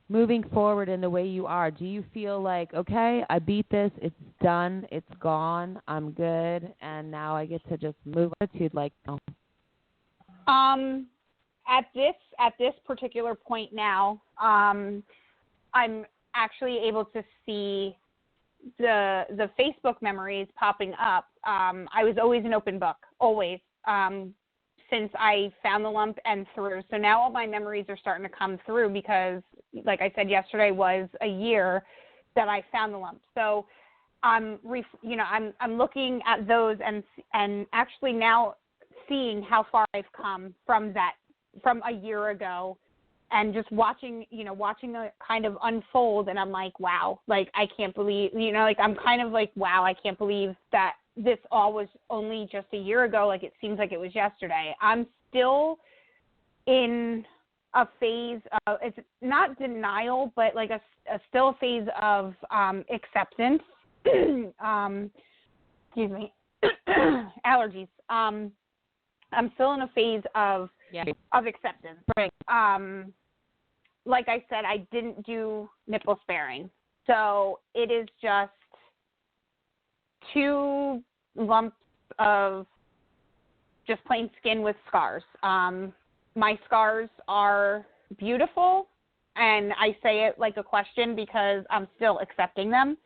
moving forward in the way you are? Do you feel like, okay, I beat this, it's done, it's gone, I'm good, and now I get to just move on to like, no? At this particular point now, I'm actually able to see the Facebook memories popping up. I was always an open book, always. Since I found the lump and through. So now all my memories are starting to come through because, like I said, yesterday was a year that I found the lump. So I'm looking at those and actually now seeing how far I've come from a year ago, and just watching the kind of unfold, and I'm like, wow, like I can't believe, I'm kind of like, wow, I can't believe that this all was only just a year ago. Like, it seems like it was yesterday. I'm still in a phase of, it's not denial, but like still a phase of acceptance. Excuse me. Allergies. I'm still in a phase of acceptance. Right. Like I said, I didn't do nipple sparing. So it is just 2 lumps of just plain skin with scars. My scars are beautiful, and I say it like a question because I'm still accepting them.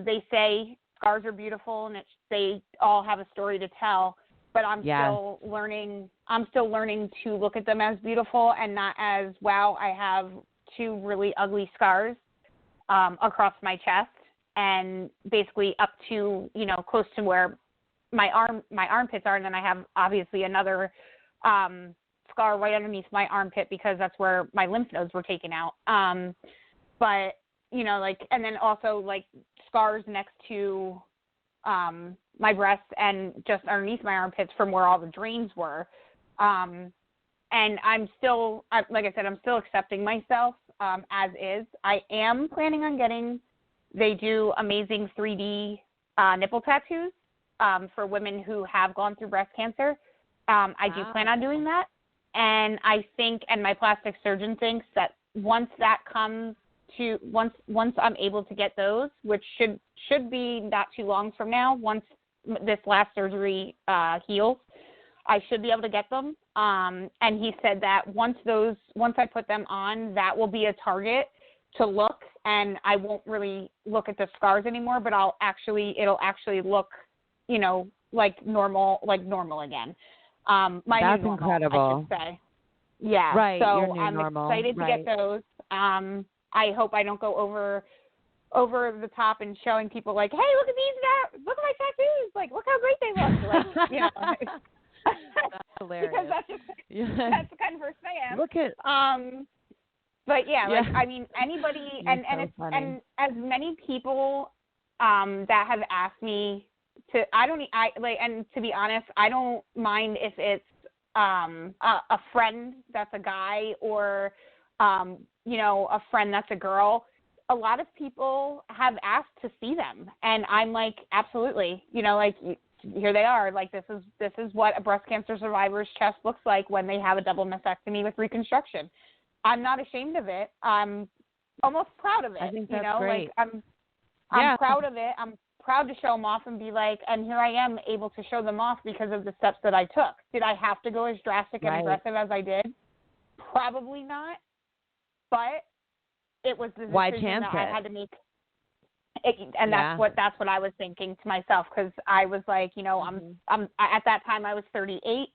They say scars are beautiful, and they all have a story to tell, but I'm still learning. I'm still learning to look at them as beautiful and not as, wow, I have 2 really ugly scars across my chest, and basically up to, close to where my armpits are. And then I have obviously another scar right underneath my armpit because that's where my lymph nodes were taken out. But, and then also like scars next to my breasts and just underneath my armpits from where all the drains were. And I'm still, like I said, I'm still accepting myself as is. I am planning on they do amazing 3D nipple tattoos for women who have gone through breast cancer. I do plan on doing that. And I think, and my plastic surgeon thinks that once I'm able to get those, which should be not too long from now, once this last surgery heals, I should be able to get them. And he said that once I put them on, that will be a target to look, and I won't really look at the scars anymore, but it'll actually look, like normal again. That's new normal, incredible. I should say. Yeah. Right. So your new I'm normal. excited to get those. I hope I don't go over the top and showing people like, hey, look at these, look at my tattoos, like look how great they look. Like, That's hilarious. Because that's the kind of person I am. Look at But like I mean, anybody, and it's funny. and as many people that have asked me to, and to be honest, I don't mind if it's a friend that's a guy or a friend that's a girl. A lot of people have asked to see them, and I'm like, absolutely, like here they are. Like this is what a breast cancer survivor's chest looks like when they have a double mastectomy with reconstruction. I'm not ashamed of it. I'm almost proud of it. I think that's great. Like I'm proud of it. I'm proud to show them off and be like, and here I am able to show them off because of the steps that I took. Did I have to go as drastic and aggressive as I did? Probably not. But it was the decision that I had to make. That's what I was thinking to myself, because I was like, I'm at that time I was 38.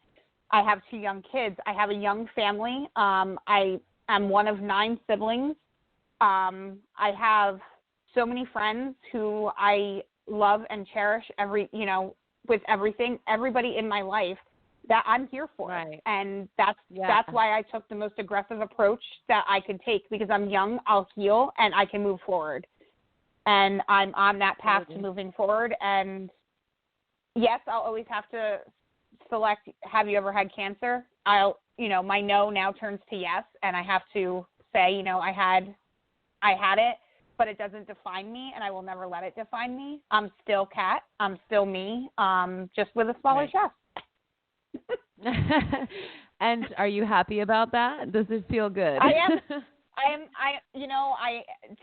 I have 2 young kids. I have a young family. I am one of 9 siblings. I have so many friends who I love and cherish with everything, everybody in my life that I'm here for. Right. And that's why I took the most aggressive approach that I could take, because I'm young, I'll heal, and I can move forward. And I'm on that path to moving forward. And yes, I'll always have to select, have you ever had cancer? My no now turns to yes. And I have to say, I had it, but it doesn't define me, and I will never let it define me. I'm still Kat. I'm still me, just with a smaller chest. And are you happy about that? Does it feel good? I am.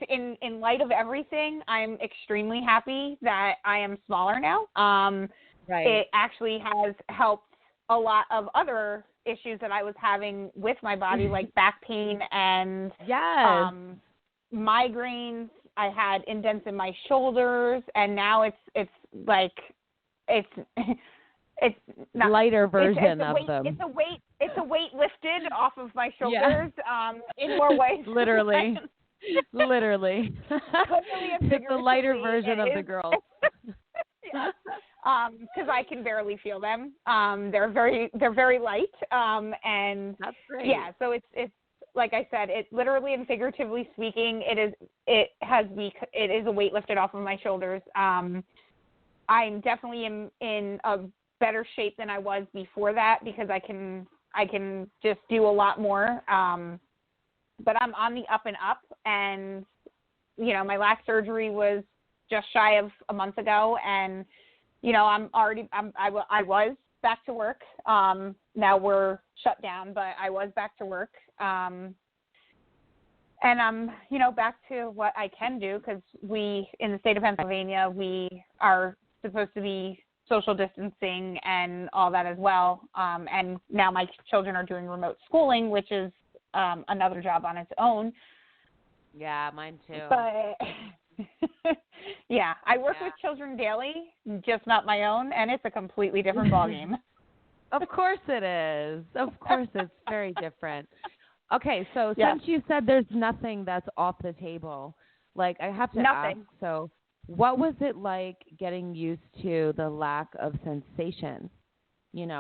In light of everything, I'm extremely happy that I am smaller now. Right. It actually has helped a lot of other issues that I was having with my body, like back pain and migraines. I had indents in my shoulders, and now it's not, lighter version of them. It's a weight lifted off of my shoulders in more ways. Literally. It's a lighter version of the girls. Because I can barely feel them. They're very light. And that's great. Yeah, so it's like I said, it literally and figuratively speaking, it is a weight lifted off of my shoulders. I'm definitely in a better shape than I was before that, because I can just do a lot more. But I'm on the up and up, and my last surgery was just shy of a month ago, and I was back to work. Now we're shut down, but I was back to work. And I'm, back to what I can do, because we, in the state of Pennsylvania, we are supposed to be social distancing and all that as well. And now my children are doing remote schooling, which is another job on its own. Yeah, mine too. But yeah, I work with children daily, just not my own, and it's a completely different ballgame. Of course it is. Of course it's very different. Okay, so since you said there's nothing that's off the table, like I have to ask, so what was it like getting used to the lack of sensation?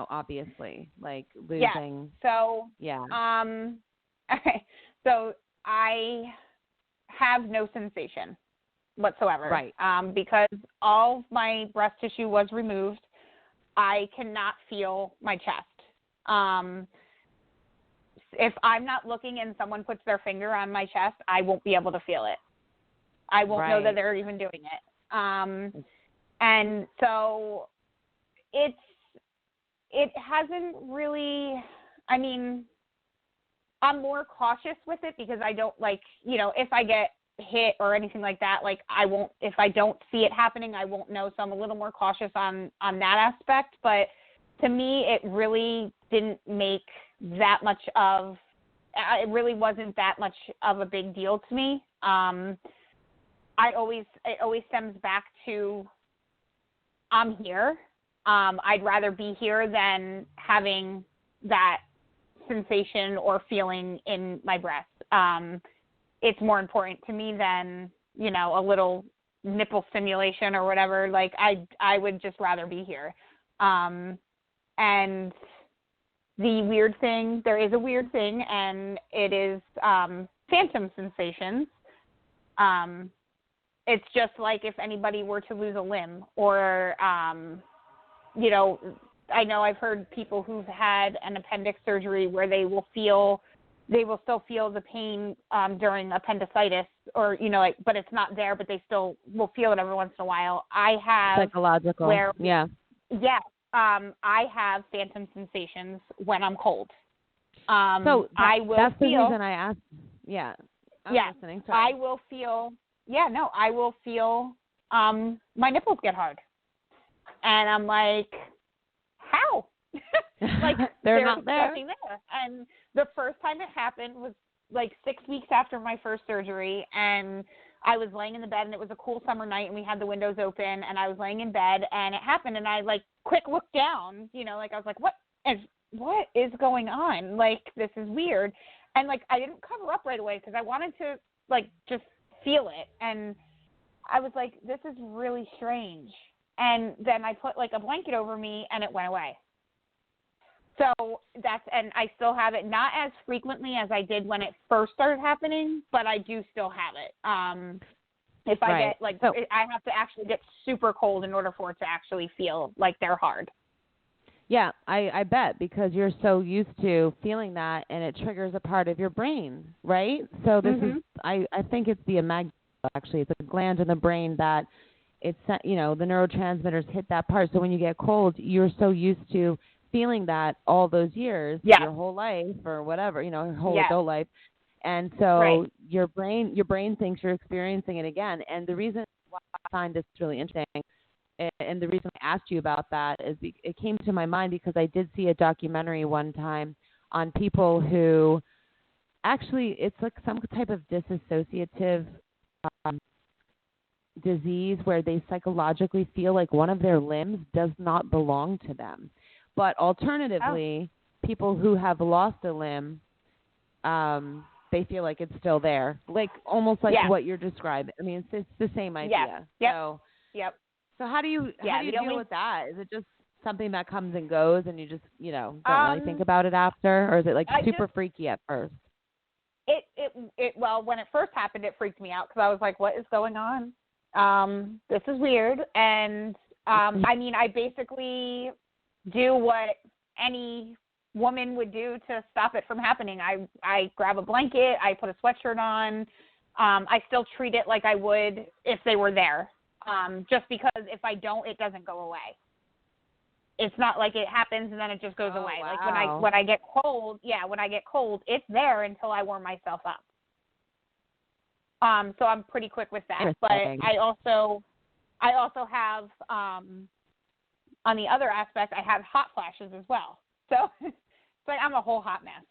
Obviously, like losing. Okay. So I have no sensation whatsoever. Right. Because all of my breast tissue was removed. I cannot feel my chest. If I'm not looking and someone puts their finger on my chest, I won't be able to feel it. I won't know that they're even doing it. And so it hasn't really, I'm more cautious with it, because I don't if I get hit or anything like that, if I don't see it happening, I won't know. So I'm a little more cautious on that aspect. But to me, it really didn't make that much it really wasn't that much of a big deal to me. It always stems back to, I'm here. I'd rather be here than having that sensation or feeling in my breast. It's more important to me than, a little nipple stimulation or whatever. Like I would just rather be here. And the weird thing, there is a weird thing, and it is phantom sensations. It's just like if anybody were to lose a limb or, you know, I know I've heard people who've had an appendix surgery where they will still feel the pain during appendicitis or, you know, like, but it's not there, but they still will feel it every once in a while. I have psychological. I have phantom sensations when I'm cold. So I will that's feel, the reason I asked. Yeah. I'm listening. Sorry. I will feel my nipples get hard. And I'm like, how? Like they're not there. Nothing there. And the first time it happened was like 6 weeks after my first surgery, and I was laying in the bed, and it was a cool summer night, and we had the windows open, and I was laying in bed, and it happened, and I like quick looked down, you know, like I was like, what is going on? Like, this is weird. And like I didn't cover up right away because I wanted to like just feel it, and I was like, this is really strange. And then I put like a blanket over me, and it went away. So and I still have it, not as frequently as I did when it first started happening, but I do still have it. If I get like, I have to actually get super cold in order for it to actually feel like they're hard. Yeah, I bet, because you're so used to feeling that, and it triggers a part of your brain, right? So this is, I think it's the amygdala, actually. It's a gland in the brain that it's, you know, the neurotransmitters hit that part. So when you get cold, you're so used to feeling that all those years, your whole life or whatever, you know, your whole adult life. And so your brain thinks you're experiencing it again. And the reason why I find this really interesting, and the reason I asked you about that, is it came to my mind because I did see a documentary one time on people who actually, it's like some type of disassociative disease where they psychologically feel like one of their limbs does not belong to them. But alternatively, people who have lost a limb, they feel like it's still there, like almost like what you're describing. I mean, it's the same idea. So how do you deal with that? Is it just something that comes and goes, and you just, you know, don't really think about it after, or is it like super freaky at first? Well, when it first happened, it freaked me out because I was like, what is going on? This is weird. And I mean, I basically do what any woman would do to stop it from happening. I grab a blanket, I put a sweatshirt on. I still treat it like I would if they were there. Just because if I don't, it doesn't go away. It's not like it happens and then it just goes away. Wow. Like when I get cold, it's there until I warm myself up. So I'm pretty quick with that. But I also have on the other aspect, I have hot flashes as well. So it's like I'm a whole hot mess.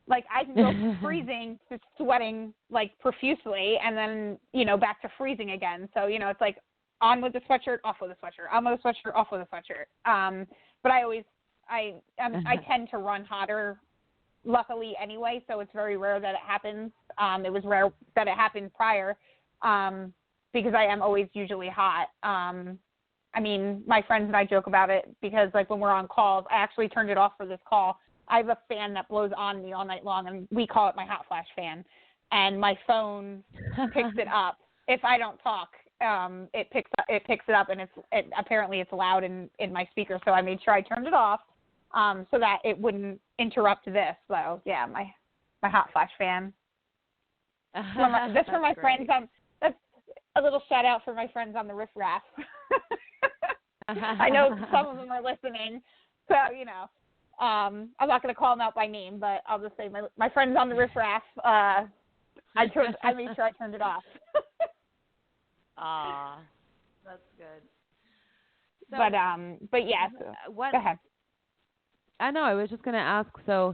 Like I can go from freezing to sweating like profusely, and then, you know, back to freezing again. So, you know, it's like on with the sweatshirt, off with the sweatshirt, on with the sweatshirt, off with the sweatshirt. But I tend to run hotter, luckily anyway. So it's very rare that it happens. It was rare that it happened prior, because I am always usually hot. I mean, my friends and I joke about it because, like, when we're on calls, I actually turned it off for this call. I have a fan that blows on me all night long, and we call it my hot flash fan. And my phone picks it up. If I don't talk, it picks it up, and apparently it's loud in my speaker. So I made sure I turned it off so that it wouldn't interrupt this. So yeah, my hot flash fan. That's for my friends. That's a little shout out for my friends on the Riff Raff. I know some of them are listening, so, you know, I'm not going to call them out by name, but I'll just say my friends on the Riff Raff. I made sure I turned it off. That's good. So, but yes. Go ahead. I know. I was just going to ask. So,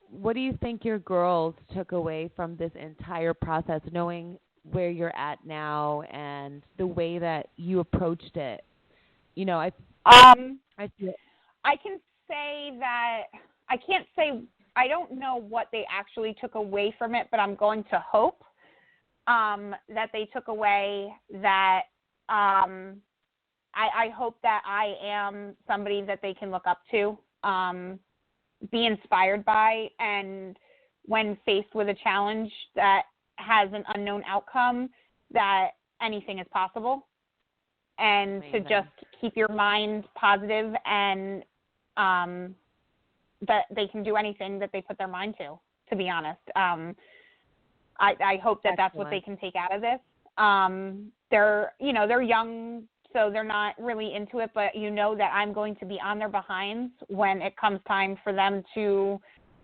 what do you think your girls took away from this entire process, knowing where you're at now and the way that you approached it? You know, I can say that I can't say, I don't know what they actually took away from it, but I'm going to hope that they took away that I hope that I am somebody that they can look up to, be inspired by, and when faced with a challenge that has an unknown outcome, that anything is possible, and to just keep your mind positive, and that they can do anything that they put their mind to be honest. I hope that that's what they can take out of this. They're young, so they're not really into it, but that I'm going to be on their behinds when it comes time for them to,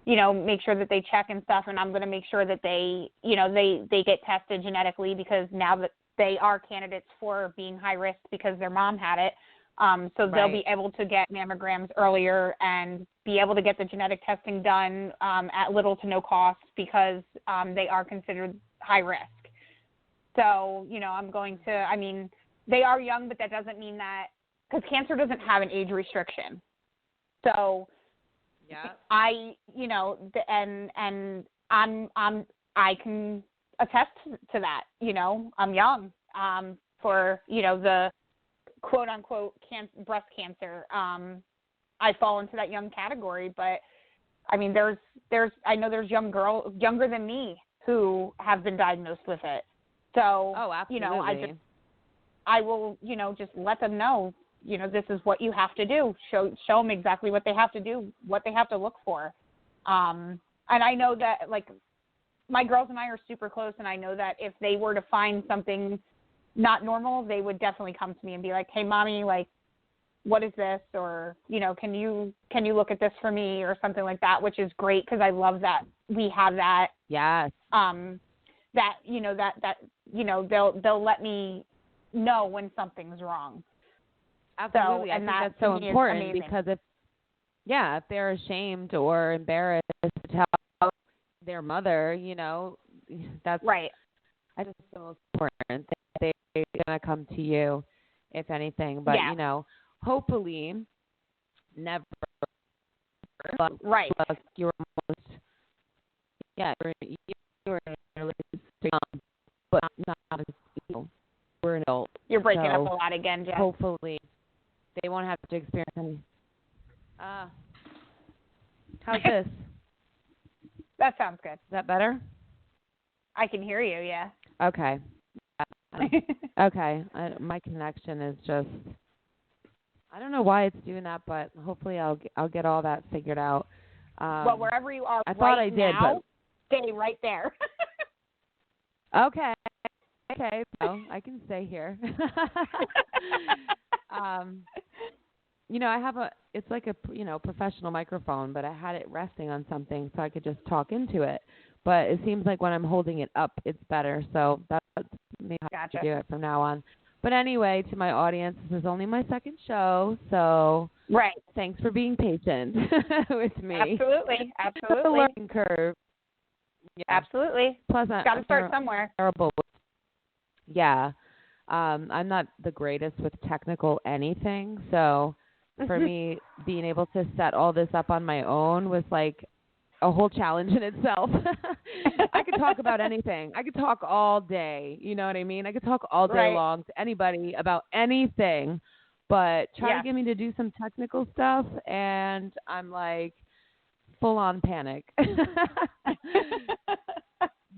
make sure that they check and stuff, and I'm going to make sure that they get tested genetically, because now that they are candidates for being high risk because their mom had it. So they'll be able to get mammograms earlier and be able to get the genetic testing done at little to no cost, because they are considered high risk. So, I'm going to, they are young, but that doesn't mean that, because cancer doesn't have an age restriction. So I can attest to that. I'm young for, the quote unquote breast cancer. I fall into that young category, but I know there's young girls younger than me who have been diagnosed with it. So, absolutely. I will, just let them know, this is what you have to do. Show them exactly what they have to do, what they have to look for. And I know that, like, my girls and I are super close, and I know that if they were to find something not normal, they would definitely come to me and be like, hey, Mommy, like, what is this? Or, can you look at this for me, or something like that, which is great, because I love that we have that. Yes. They'll let me know when something's wrong. Absolutely. So, I think that's so important, because if they're ashamed or embarrassed to tell their mother, that's right. I just feel it's important that they're going to come to you, if anything. But, hopefully never. Right. You're almost, you're young, but not as we're an adult. You're breaking up a lot again, Jeff. Hopefully they won't have to experience any. How's this? That sounds good. Is that better? I can hear you, yeah. Okay. Okay. My connection is just, I don't know why it's doing that, but hopefully I'll get all that figured out. Well, wherever you are now, stay right there. Okay. Okay. So I can stay here. I have it's like a, professional microphone, but I had it resting on something so I could just talk into it. But it seems like when I'm holding it up, it's better. So that's me how to do it from now on. But anyway, to my audience, this is only my second show, so thanks for being patient with me. Absolutely. It's a learning curve. Yeah. Absolutely. Plus, got to start somewhere. Terrible. Yeah. I'm not the greatest with technical anything, so for me, being able to set all this up on my own was like a whole challenge in itself. I could talk about anything. I could talk all day. You know what I mean? I could talk all day long to anybody about anything, but try to get me to do some technical stuff, and I'm like full on panic.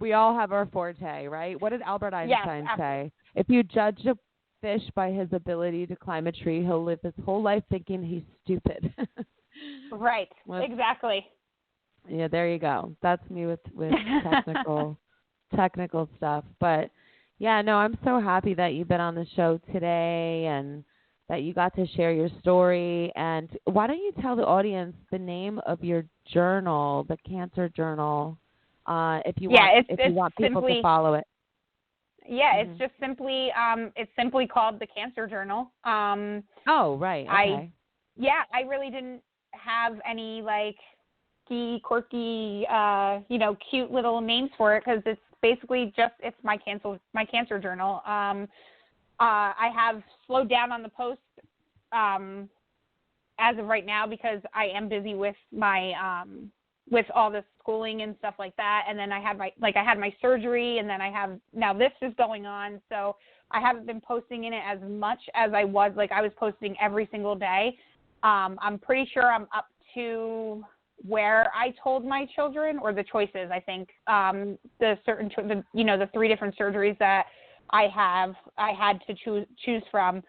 We all have our forte, right? What did Albert Einstein say? If you judge a fish by his ability to climb a tree, he'll live his whole life thinking he's stupid. Right. Exactly. Yeah, there you go. That's me with technical stuff. But yeah, no, I'm so happy that you've been on the show today and that you got to share your story. And why don't you tell the audience the name of your journal, the Cancer Journal, if you want people to follow it. Yeah, it's just simply it's simply called the Cancer Journal. Oh, right. Okay. I really didn't have any quirky, cute little names for it, because it's basically it's my cancer journal. I have slowed down on the posts as of right now, because I am busy with my with all the schooling and stuff like that, and then I had my surgery, and then now this is going on, so I haven't been posting in it as much as I was. I was posting every single day. I'm pretty sure I'm up to where I told my children, or the choices. I think the 3 different surgeries that I had to choose from.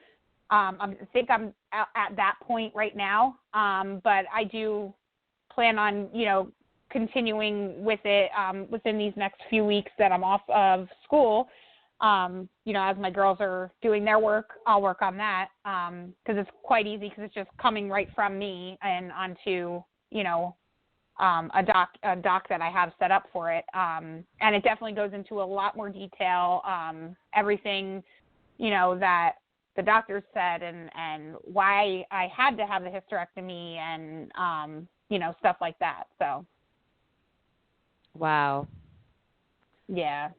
I think I'm at that point right now, but I do plan on, continuing with it within these next few weeks that I'm off of school. As my girls are doing their work, I'll work on that because it's quite easy because it's just coming right from me and onto, a doc that I have set up for it. And it definitely goes into a lot more detail, everything, that the doctors said and why I had to have the hysterectomy and, stuff like that. So. Wow. Yeah.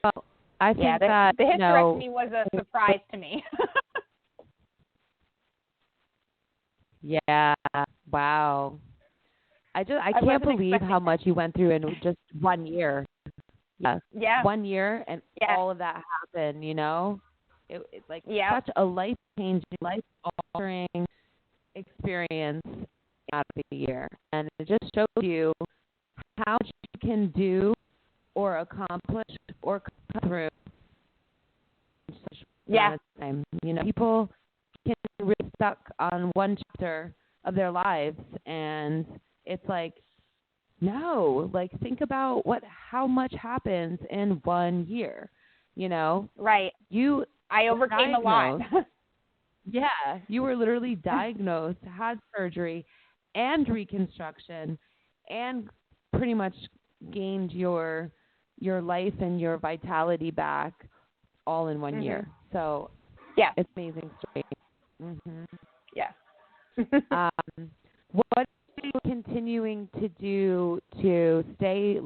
Well, I think the hysterectomy was a surprise to me. Yeah. Wow. I can't believe how much you went through in just 1 year. Yeah. Yeah. 1 year and all of that happened, It's like such a life-changing, life-altering experience out of a year. And it just shows you how much you can do or accomplish or come through in such a amount of time. People can be really stuck on one chapter of their lives, and it's like, no, think about how much happens in 1 year, Right. I overcame a lot. Yeah, you were literally diagnosed, had surgery and reconstruction, and pretty much gained your life and your vitality back all in 1 year. So, it's an amazing story. Mm-hmm. Yeah. What are you continuing to do to stay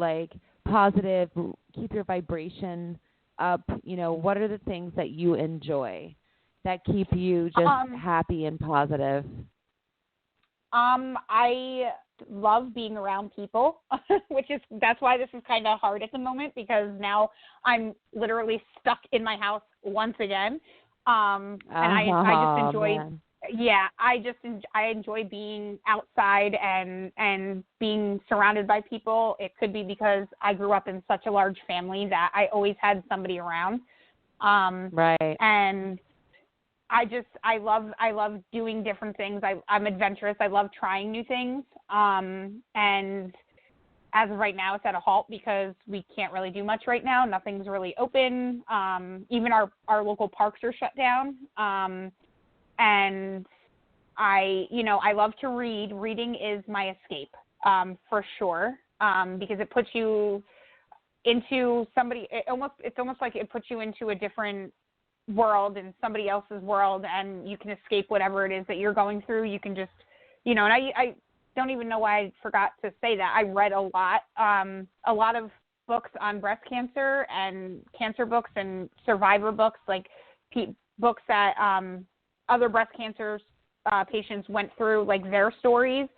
positive, keep your vibration up? What are the things that you enjoy that keep you just happy and positive? I love being around people, that's why this is kind of hard at the moment, because now I'm literally stuck in my house once again. And I just enjoy, I enjoy being outside and being surrounded by people. It could be because I grew up in such a large family that I always had somebody around. Right. And I love doing different things. I'm adventurous. I love trying new things. And as of right now, it's at a halt because we can't really do much right now. Nothing's really open. Even our local parks are shut down. And I love to read. Reading is my escape, for sure. Because it puts you into it's almost like it puts you into a different world and somebody else's world, and you can escape whatever it is that you're going through. You can just, and I don't even know why I forgot to say that. I read a lot of books on breast cancer and cancer books and survivor books, books that other breast cancer patients went through, their stories.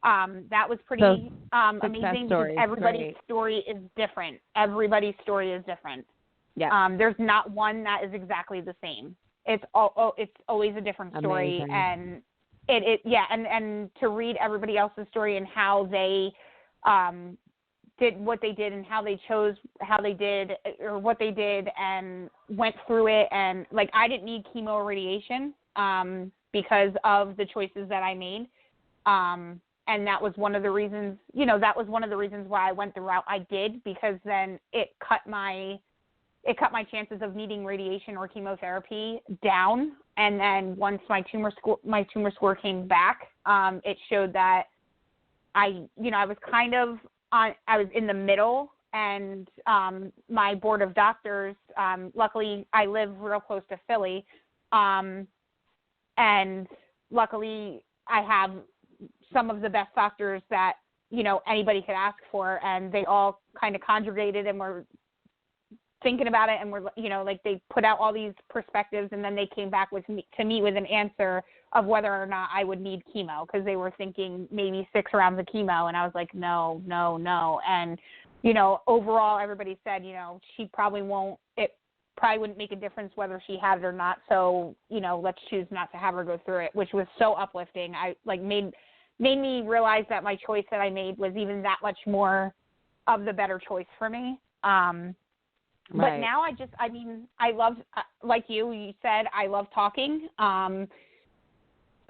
That was pretty amazing because everybody's story is different. Everybody's story is different. Yeah. There's not one that is exactly the same. It's always a different story. Amazing. And and to read everybody else's story and how they did what they did and how they chose how they did or what they did and went through it, and I didn't need chemo or radiation because of the choices that I made. And that was one of the reasons, why I went the route I did, because then it cut my chances of needing radiation or chemotherapy down. And then once my tumor score came back, it showed that I was in the middle, and my board of doctors, luckily I live real close to Philly, and luckily I have some of the best doctors that, anybody could ask for, and they all kind of congregated and were thinking about it, and were, they put out all these perspectives, and then they came back to me with an answer of whether or not I would need chemo, because they were thinking maybe 6 rounds of chemo, and I was like, no. And, overall everybody said, she probably won't, it probably wouldn't make a difference whether she had it or not, so, let's choose not to have her go through it, which was so uplifting. I made made me realize that my choice that I made was even that much more of the better choice for me. But now I love, like you said, I love talking.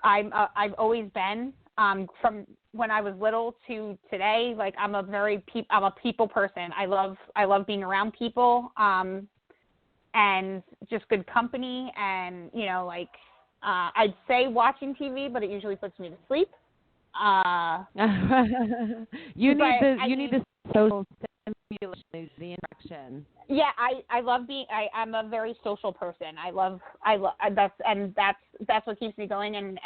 I've always been, from when I was little to today, like I'm a people person. I love being around people, and just good company, and I'd say watching TV, but it usually puts me to sleep. You need the social stimulation, the interaction. Yeah, I love being. I'm a very social person. That's what keeps me going.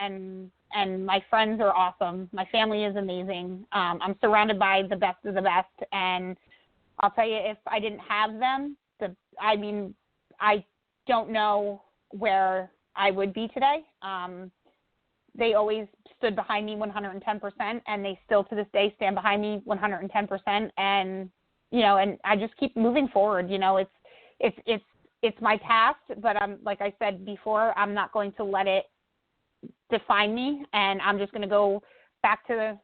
And my friends are awesome. My family is amazing. I'm surrounded by the best of the best. And I'll tell you, if I didn't have them, I don't know where I would be today. They always stood behind me 110%, and they still to this day stand behind me 110%. And and I just keep moving forward. It's my past, but like I said before, I'm not going to let it define me, and I'm just going to go back to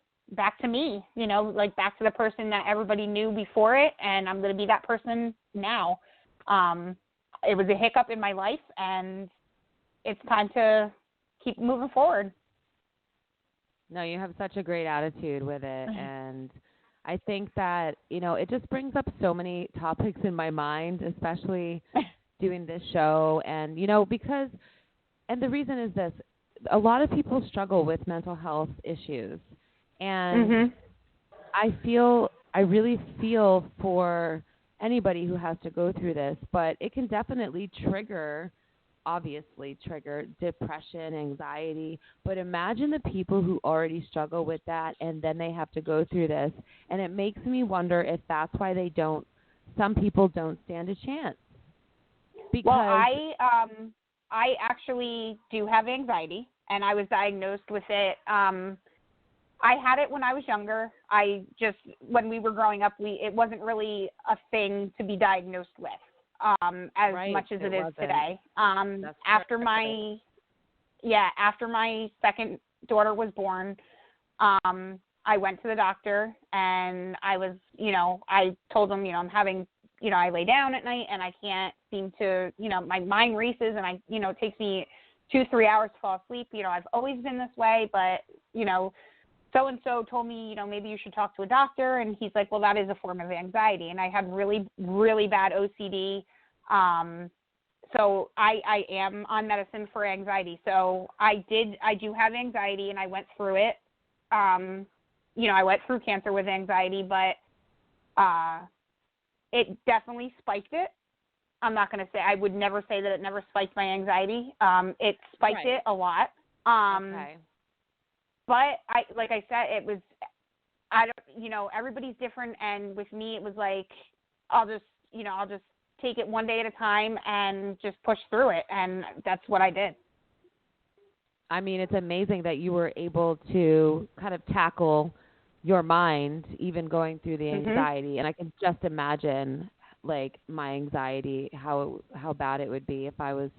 me. Back to the person that everybody knew before it, and I'm going to be that person now. It was a hiccup in my life, and it's time to keep moving forward. No, you have such a great attitude with it, and I think that, it just brings up so many topics in my mind, especially doing this show. And, because the reason is this, a lot of people struggle with mental health issues. And I really feel for anybody who has to go through this, but it can definitely obviously trigger depression, anxiety, but imagine the people who already struggle with that and then they have to go through this, and it makes me wonder if that's why some people don't stand a chance. Because I actually do have anxiety, and I was diagnosed with it. I had it when I was younger. When we were growing up, it wasn't really a thing to be diagnosed with. As much as it is today. After my second daughter was born, I went to the doctor, and I was, I told him, I'm having, I lay down at night and I can't seem to, my mind races, and it takes me 2-3 hours to fall asleep. I've always been this way, but, so-and-so told me, maybe you should talk to a doctor. And he's like, well, that is a form of anxiety. And I had really, really bad OCD. So I am on medicine for anxiety. So I do have anxiety, and I went through it. I went through cancer with anxiety, but it definitely spiked it. I'm not going to say, I would never say that it never spiked my anxiety. It spiked it a lot. Okay. But like I said, it was, everybody's different. And with me, it was like, I'll just take it one day at a time and just push through it. And that's what I did. I mean, it's amazing that you were able to kind of tackle your mind, even going through the anxiety. And I can just imagine, like, my anxiety, how bad it would be if I was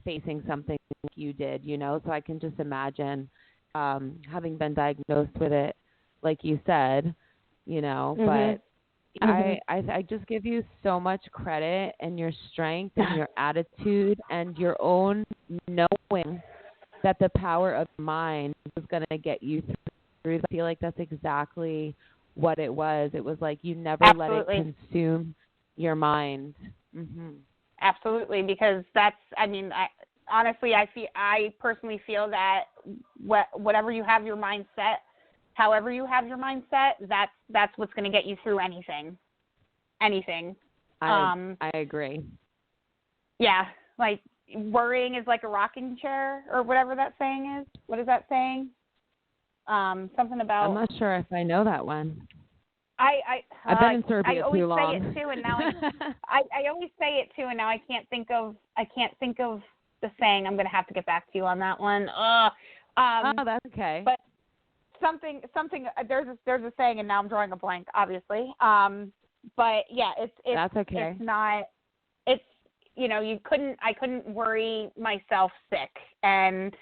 facing something like you did, So I can just imagine having been diagnosed with it, like you said, but I just give you so much credit, and your strength and your attitude and your own knowing that the power of mind was going to get you through. I feel like that's exactly what it was. It was like you never let it consume your mind. Absolutely, because I personally feel that whatever you have your mind set, however you have your mind set, that's what's going to get you through anything. I agree. Yeah, like worrying is like a rocking chair, or whatever that saying is. What is that saying? Something about. I'm not sure if I know that one. I've been in Serbia too long. I always say it too, and now I always say it too, and now I can't think of the saying. I'm going to have to get back to you on that one. That's okay. But something. There's a saying, and now I'm drawing a blank, obviously. But yeah, it's that's okay. It's not. It's I couldn't worry myself sick, and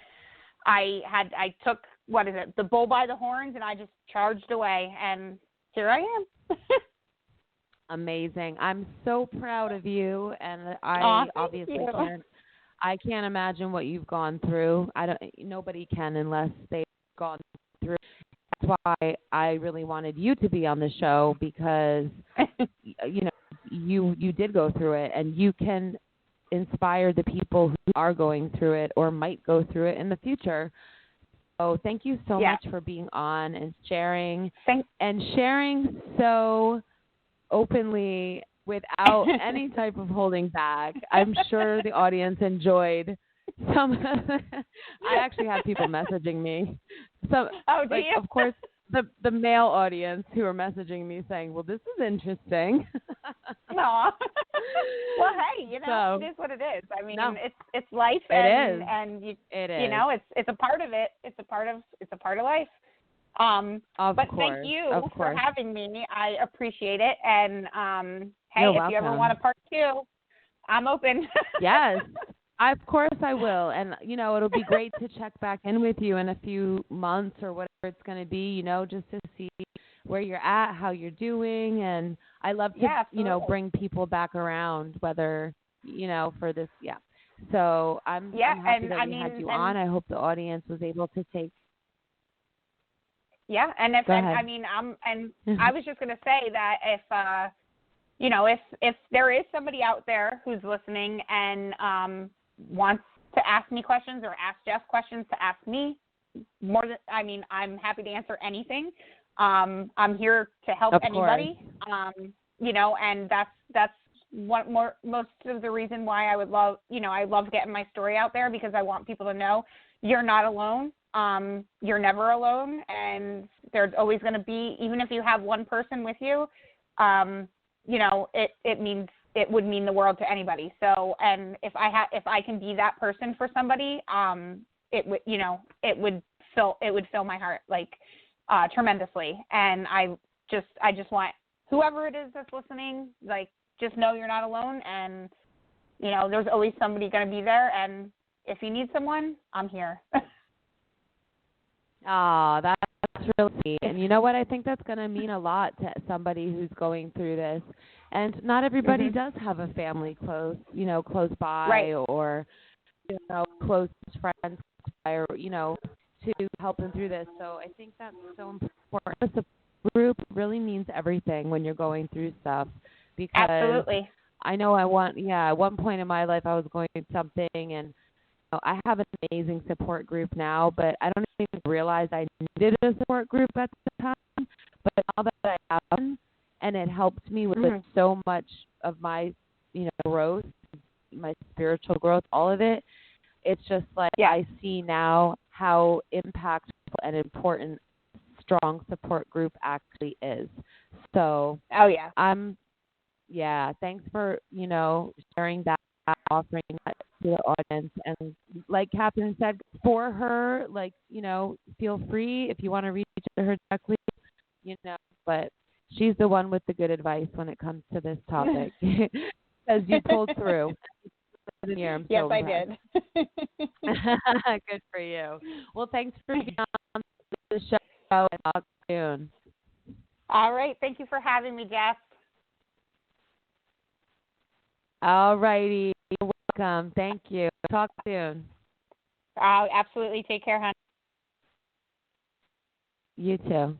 I took the bull by the horns, and I just charged away, and here I am. Amazing. I'm so proud of you, and obviously can't imagine what you've gone through. Nobody can unless they've gone through. That's why I really wanted you to be on the show, because you did go through it, and you can inspire the people who are going through it or might go through it in the future. So thank you so much for being on and sharing so openly without any type of holding back. I'm sure the audience enjoyed some. I actually had people messaging me. Of course, the male audience who are messaging me saying, "Well, this is interesting." No. Well, hey, it is what it is. I mean, it's life, and it's a part of it. It's a part of life. Thank you for having me. I appreciate it. And hey, You're if welcome. you ever want a part 2, I'm open. Yes. Of course I will. And, it'll be great to check back in with you in a few months or whatever it's going to be, just to see where you're at, how you're doing. And I love to, bring people back around, whether, for this. Yeah. So I'm happy that we had you on. I hope the audience was able to take. Yeah. And I was just going to say that if there is somebody out there who's listening and wants to ask me questions or ask Jeff questions to ask me, I'm happy to answer anything. I'm here to help anybody. And that's most of the reason why I would love, I love getting my story out there, because I want people to know you're not alone. You're never alone, and there's always going to be, even if you have one person with you, it would mean the world to anybody. So, and if I can be that person for somebody, it would fill my heart tremendously. And I just want whoever it is that's listening, just know you're not alone, and there's always somebody going to be there. And if you need someone, I'm here. Oh, that's really neat. And you know what? I think that's going to mean a lot to somebody who's going through this. And not everybody does have a family close by, or, close friends, or, to help them through this. So I think that's so important. The support group really means everything when you're going through stuff. Because absolutely. I know at one point in my life I was going through something, and I have an amazing support group now, but I don't even realize I needed a support group at the time. But now that I have one, and it helps me with so much of my, growth, my spiritual growth, all of it. It's just I see now how impactful and important strong support group actually is. So, thanks for, sharing that, offering that to the audience. And like Catherine said, for her, feel free if you want to reach out to her directly, but she's the one with the good advice when it comes to this topic, because you pulled through. Yes, I did. Good for you. Well, thanks for being on the show, and talk soon. All right. Thank you for having me, Jess. All righty. You're welcome. Thank you. Talk soon. Absolutely. Take care, honey. You too.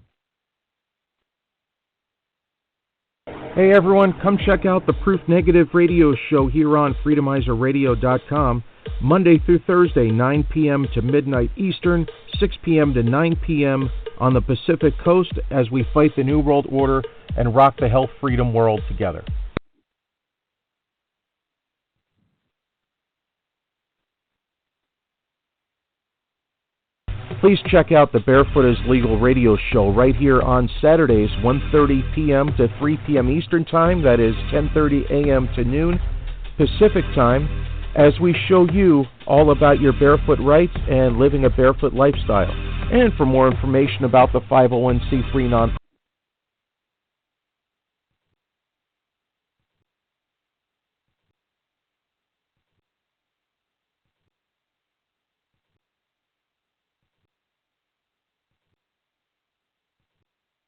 Hey everyone, come check out the Proof Negative radio show here on freedomizerradio.com, Monday through Thursday, 9 p.m. to midnight Eastern, 6 p.m. to 9 p.m. on the Pacific Coast, as we fight the New World Order and rock the health freedom world together. Please check out the Barefoot is Legal radio show right here on Saturdays, 1:30 p.m. to 3 p.m. Eastern Time. That is 10:30 a.m. to noon Pacific Time, as we show you all about your barefoot rights and living a barefoot lifestyle. And for more information about the 501c3 nonprofit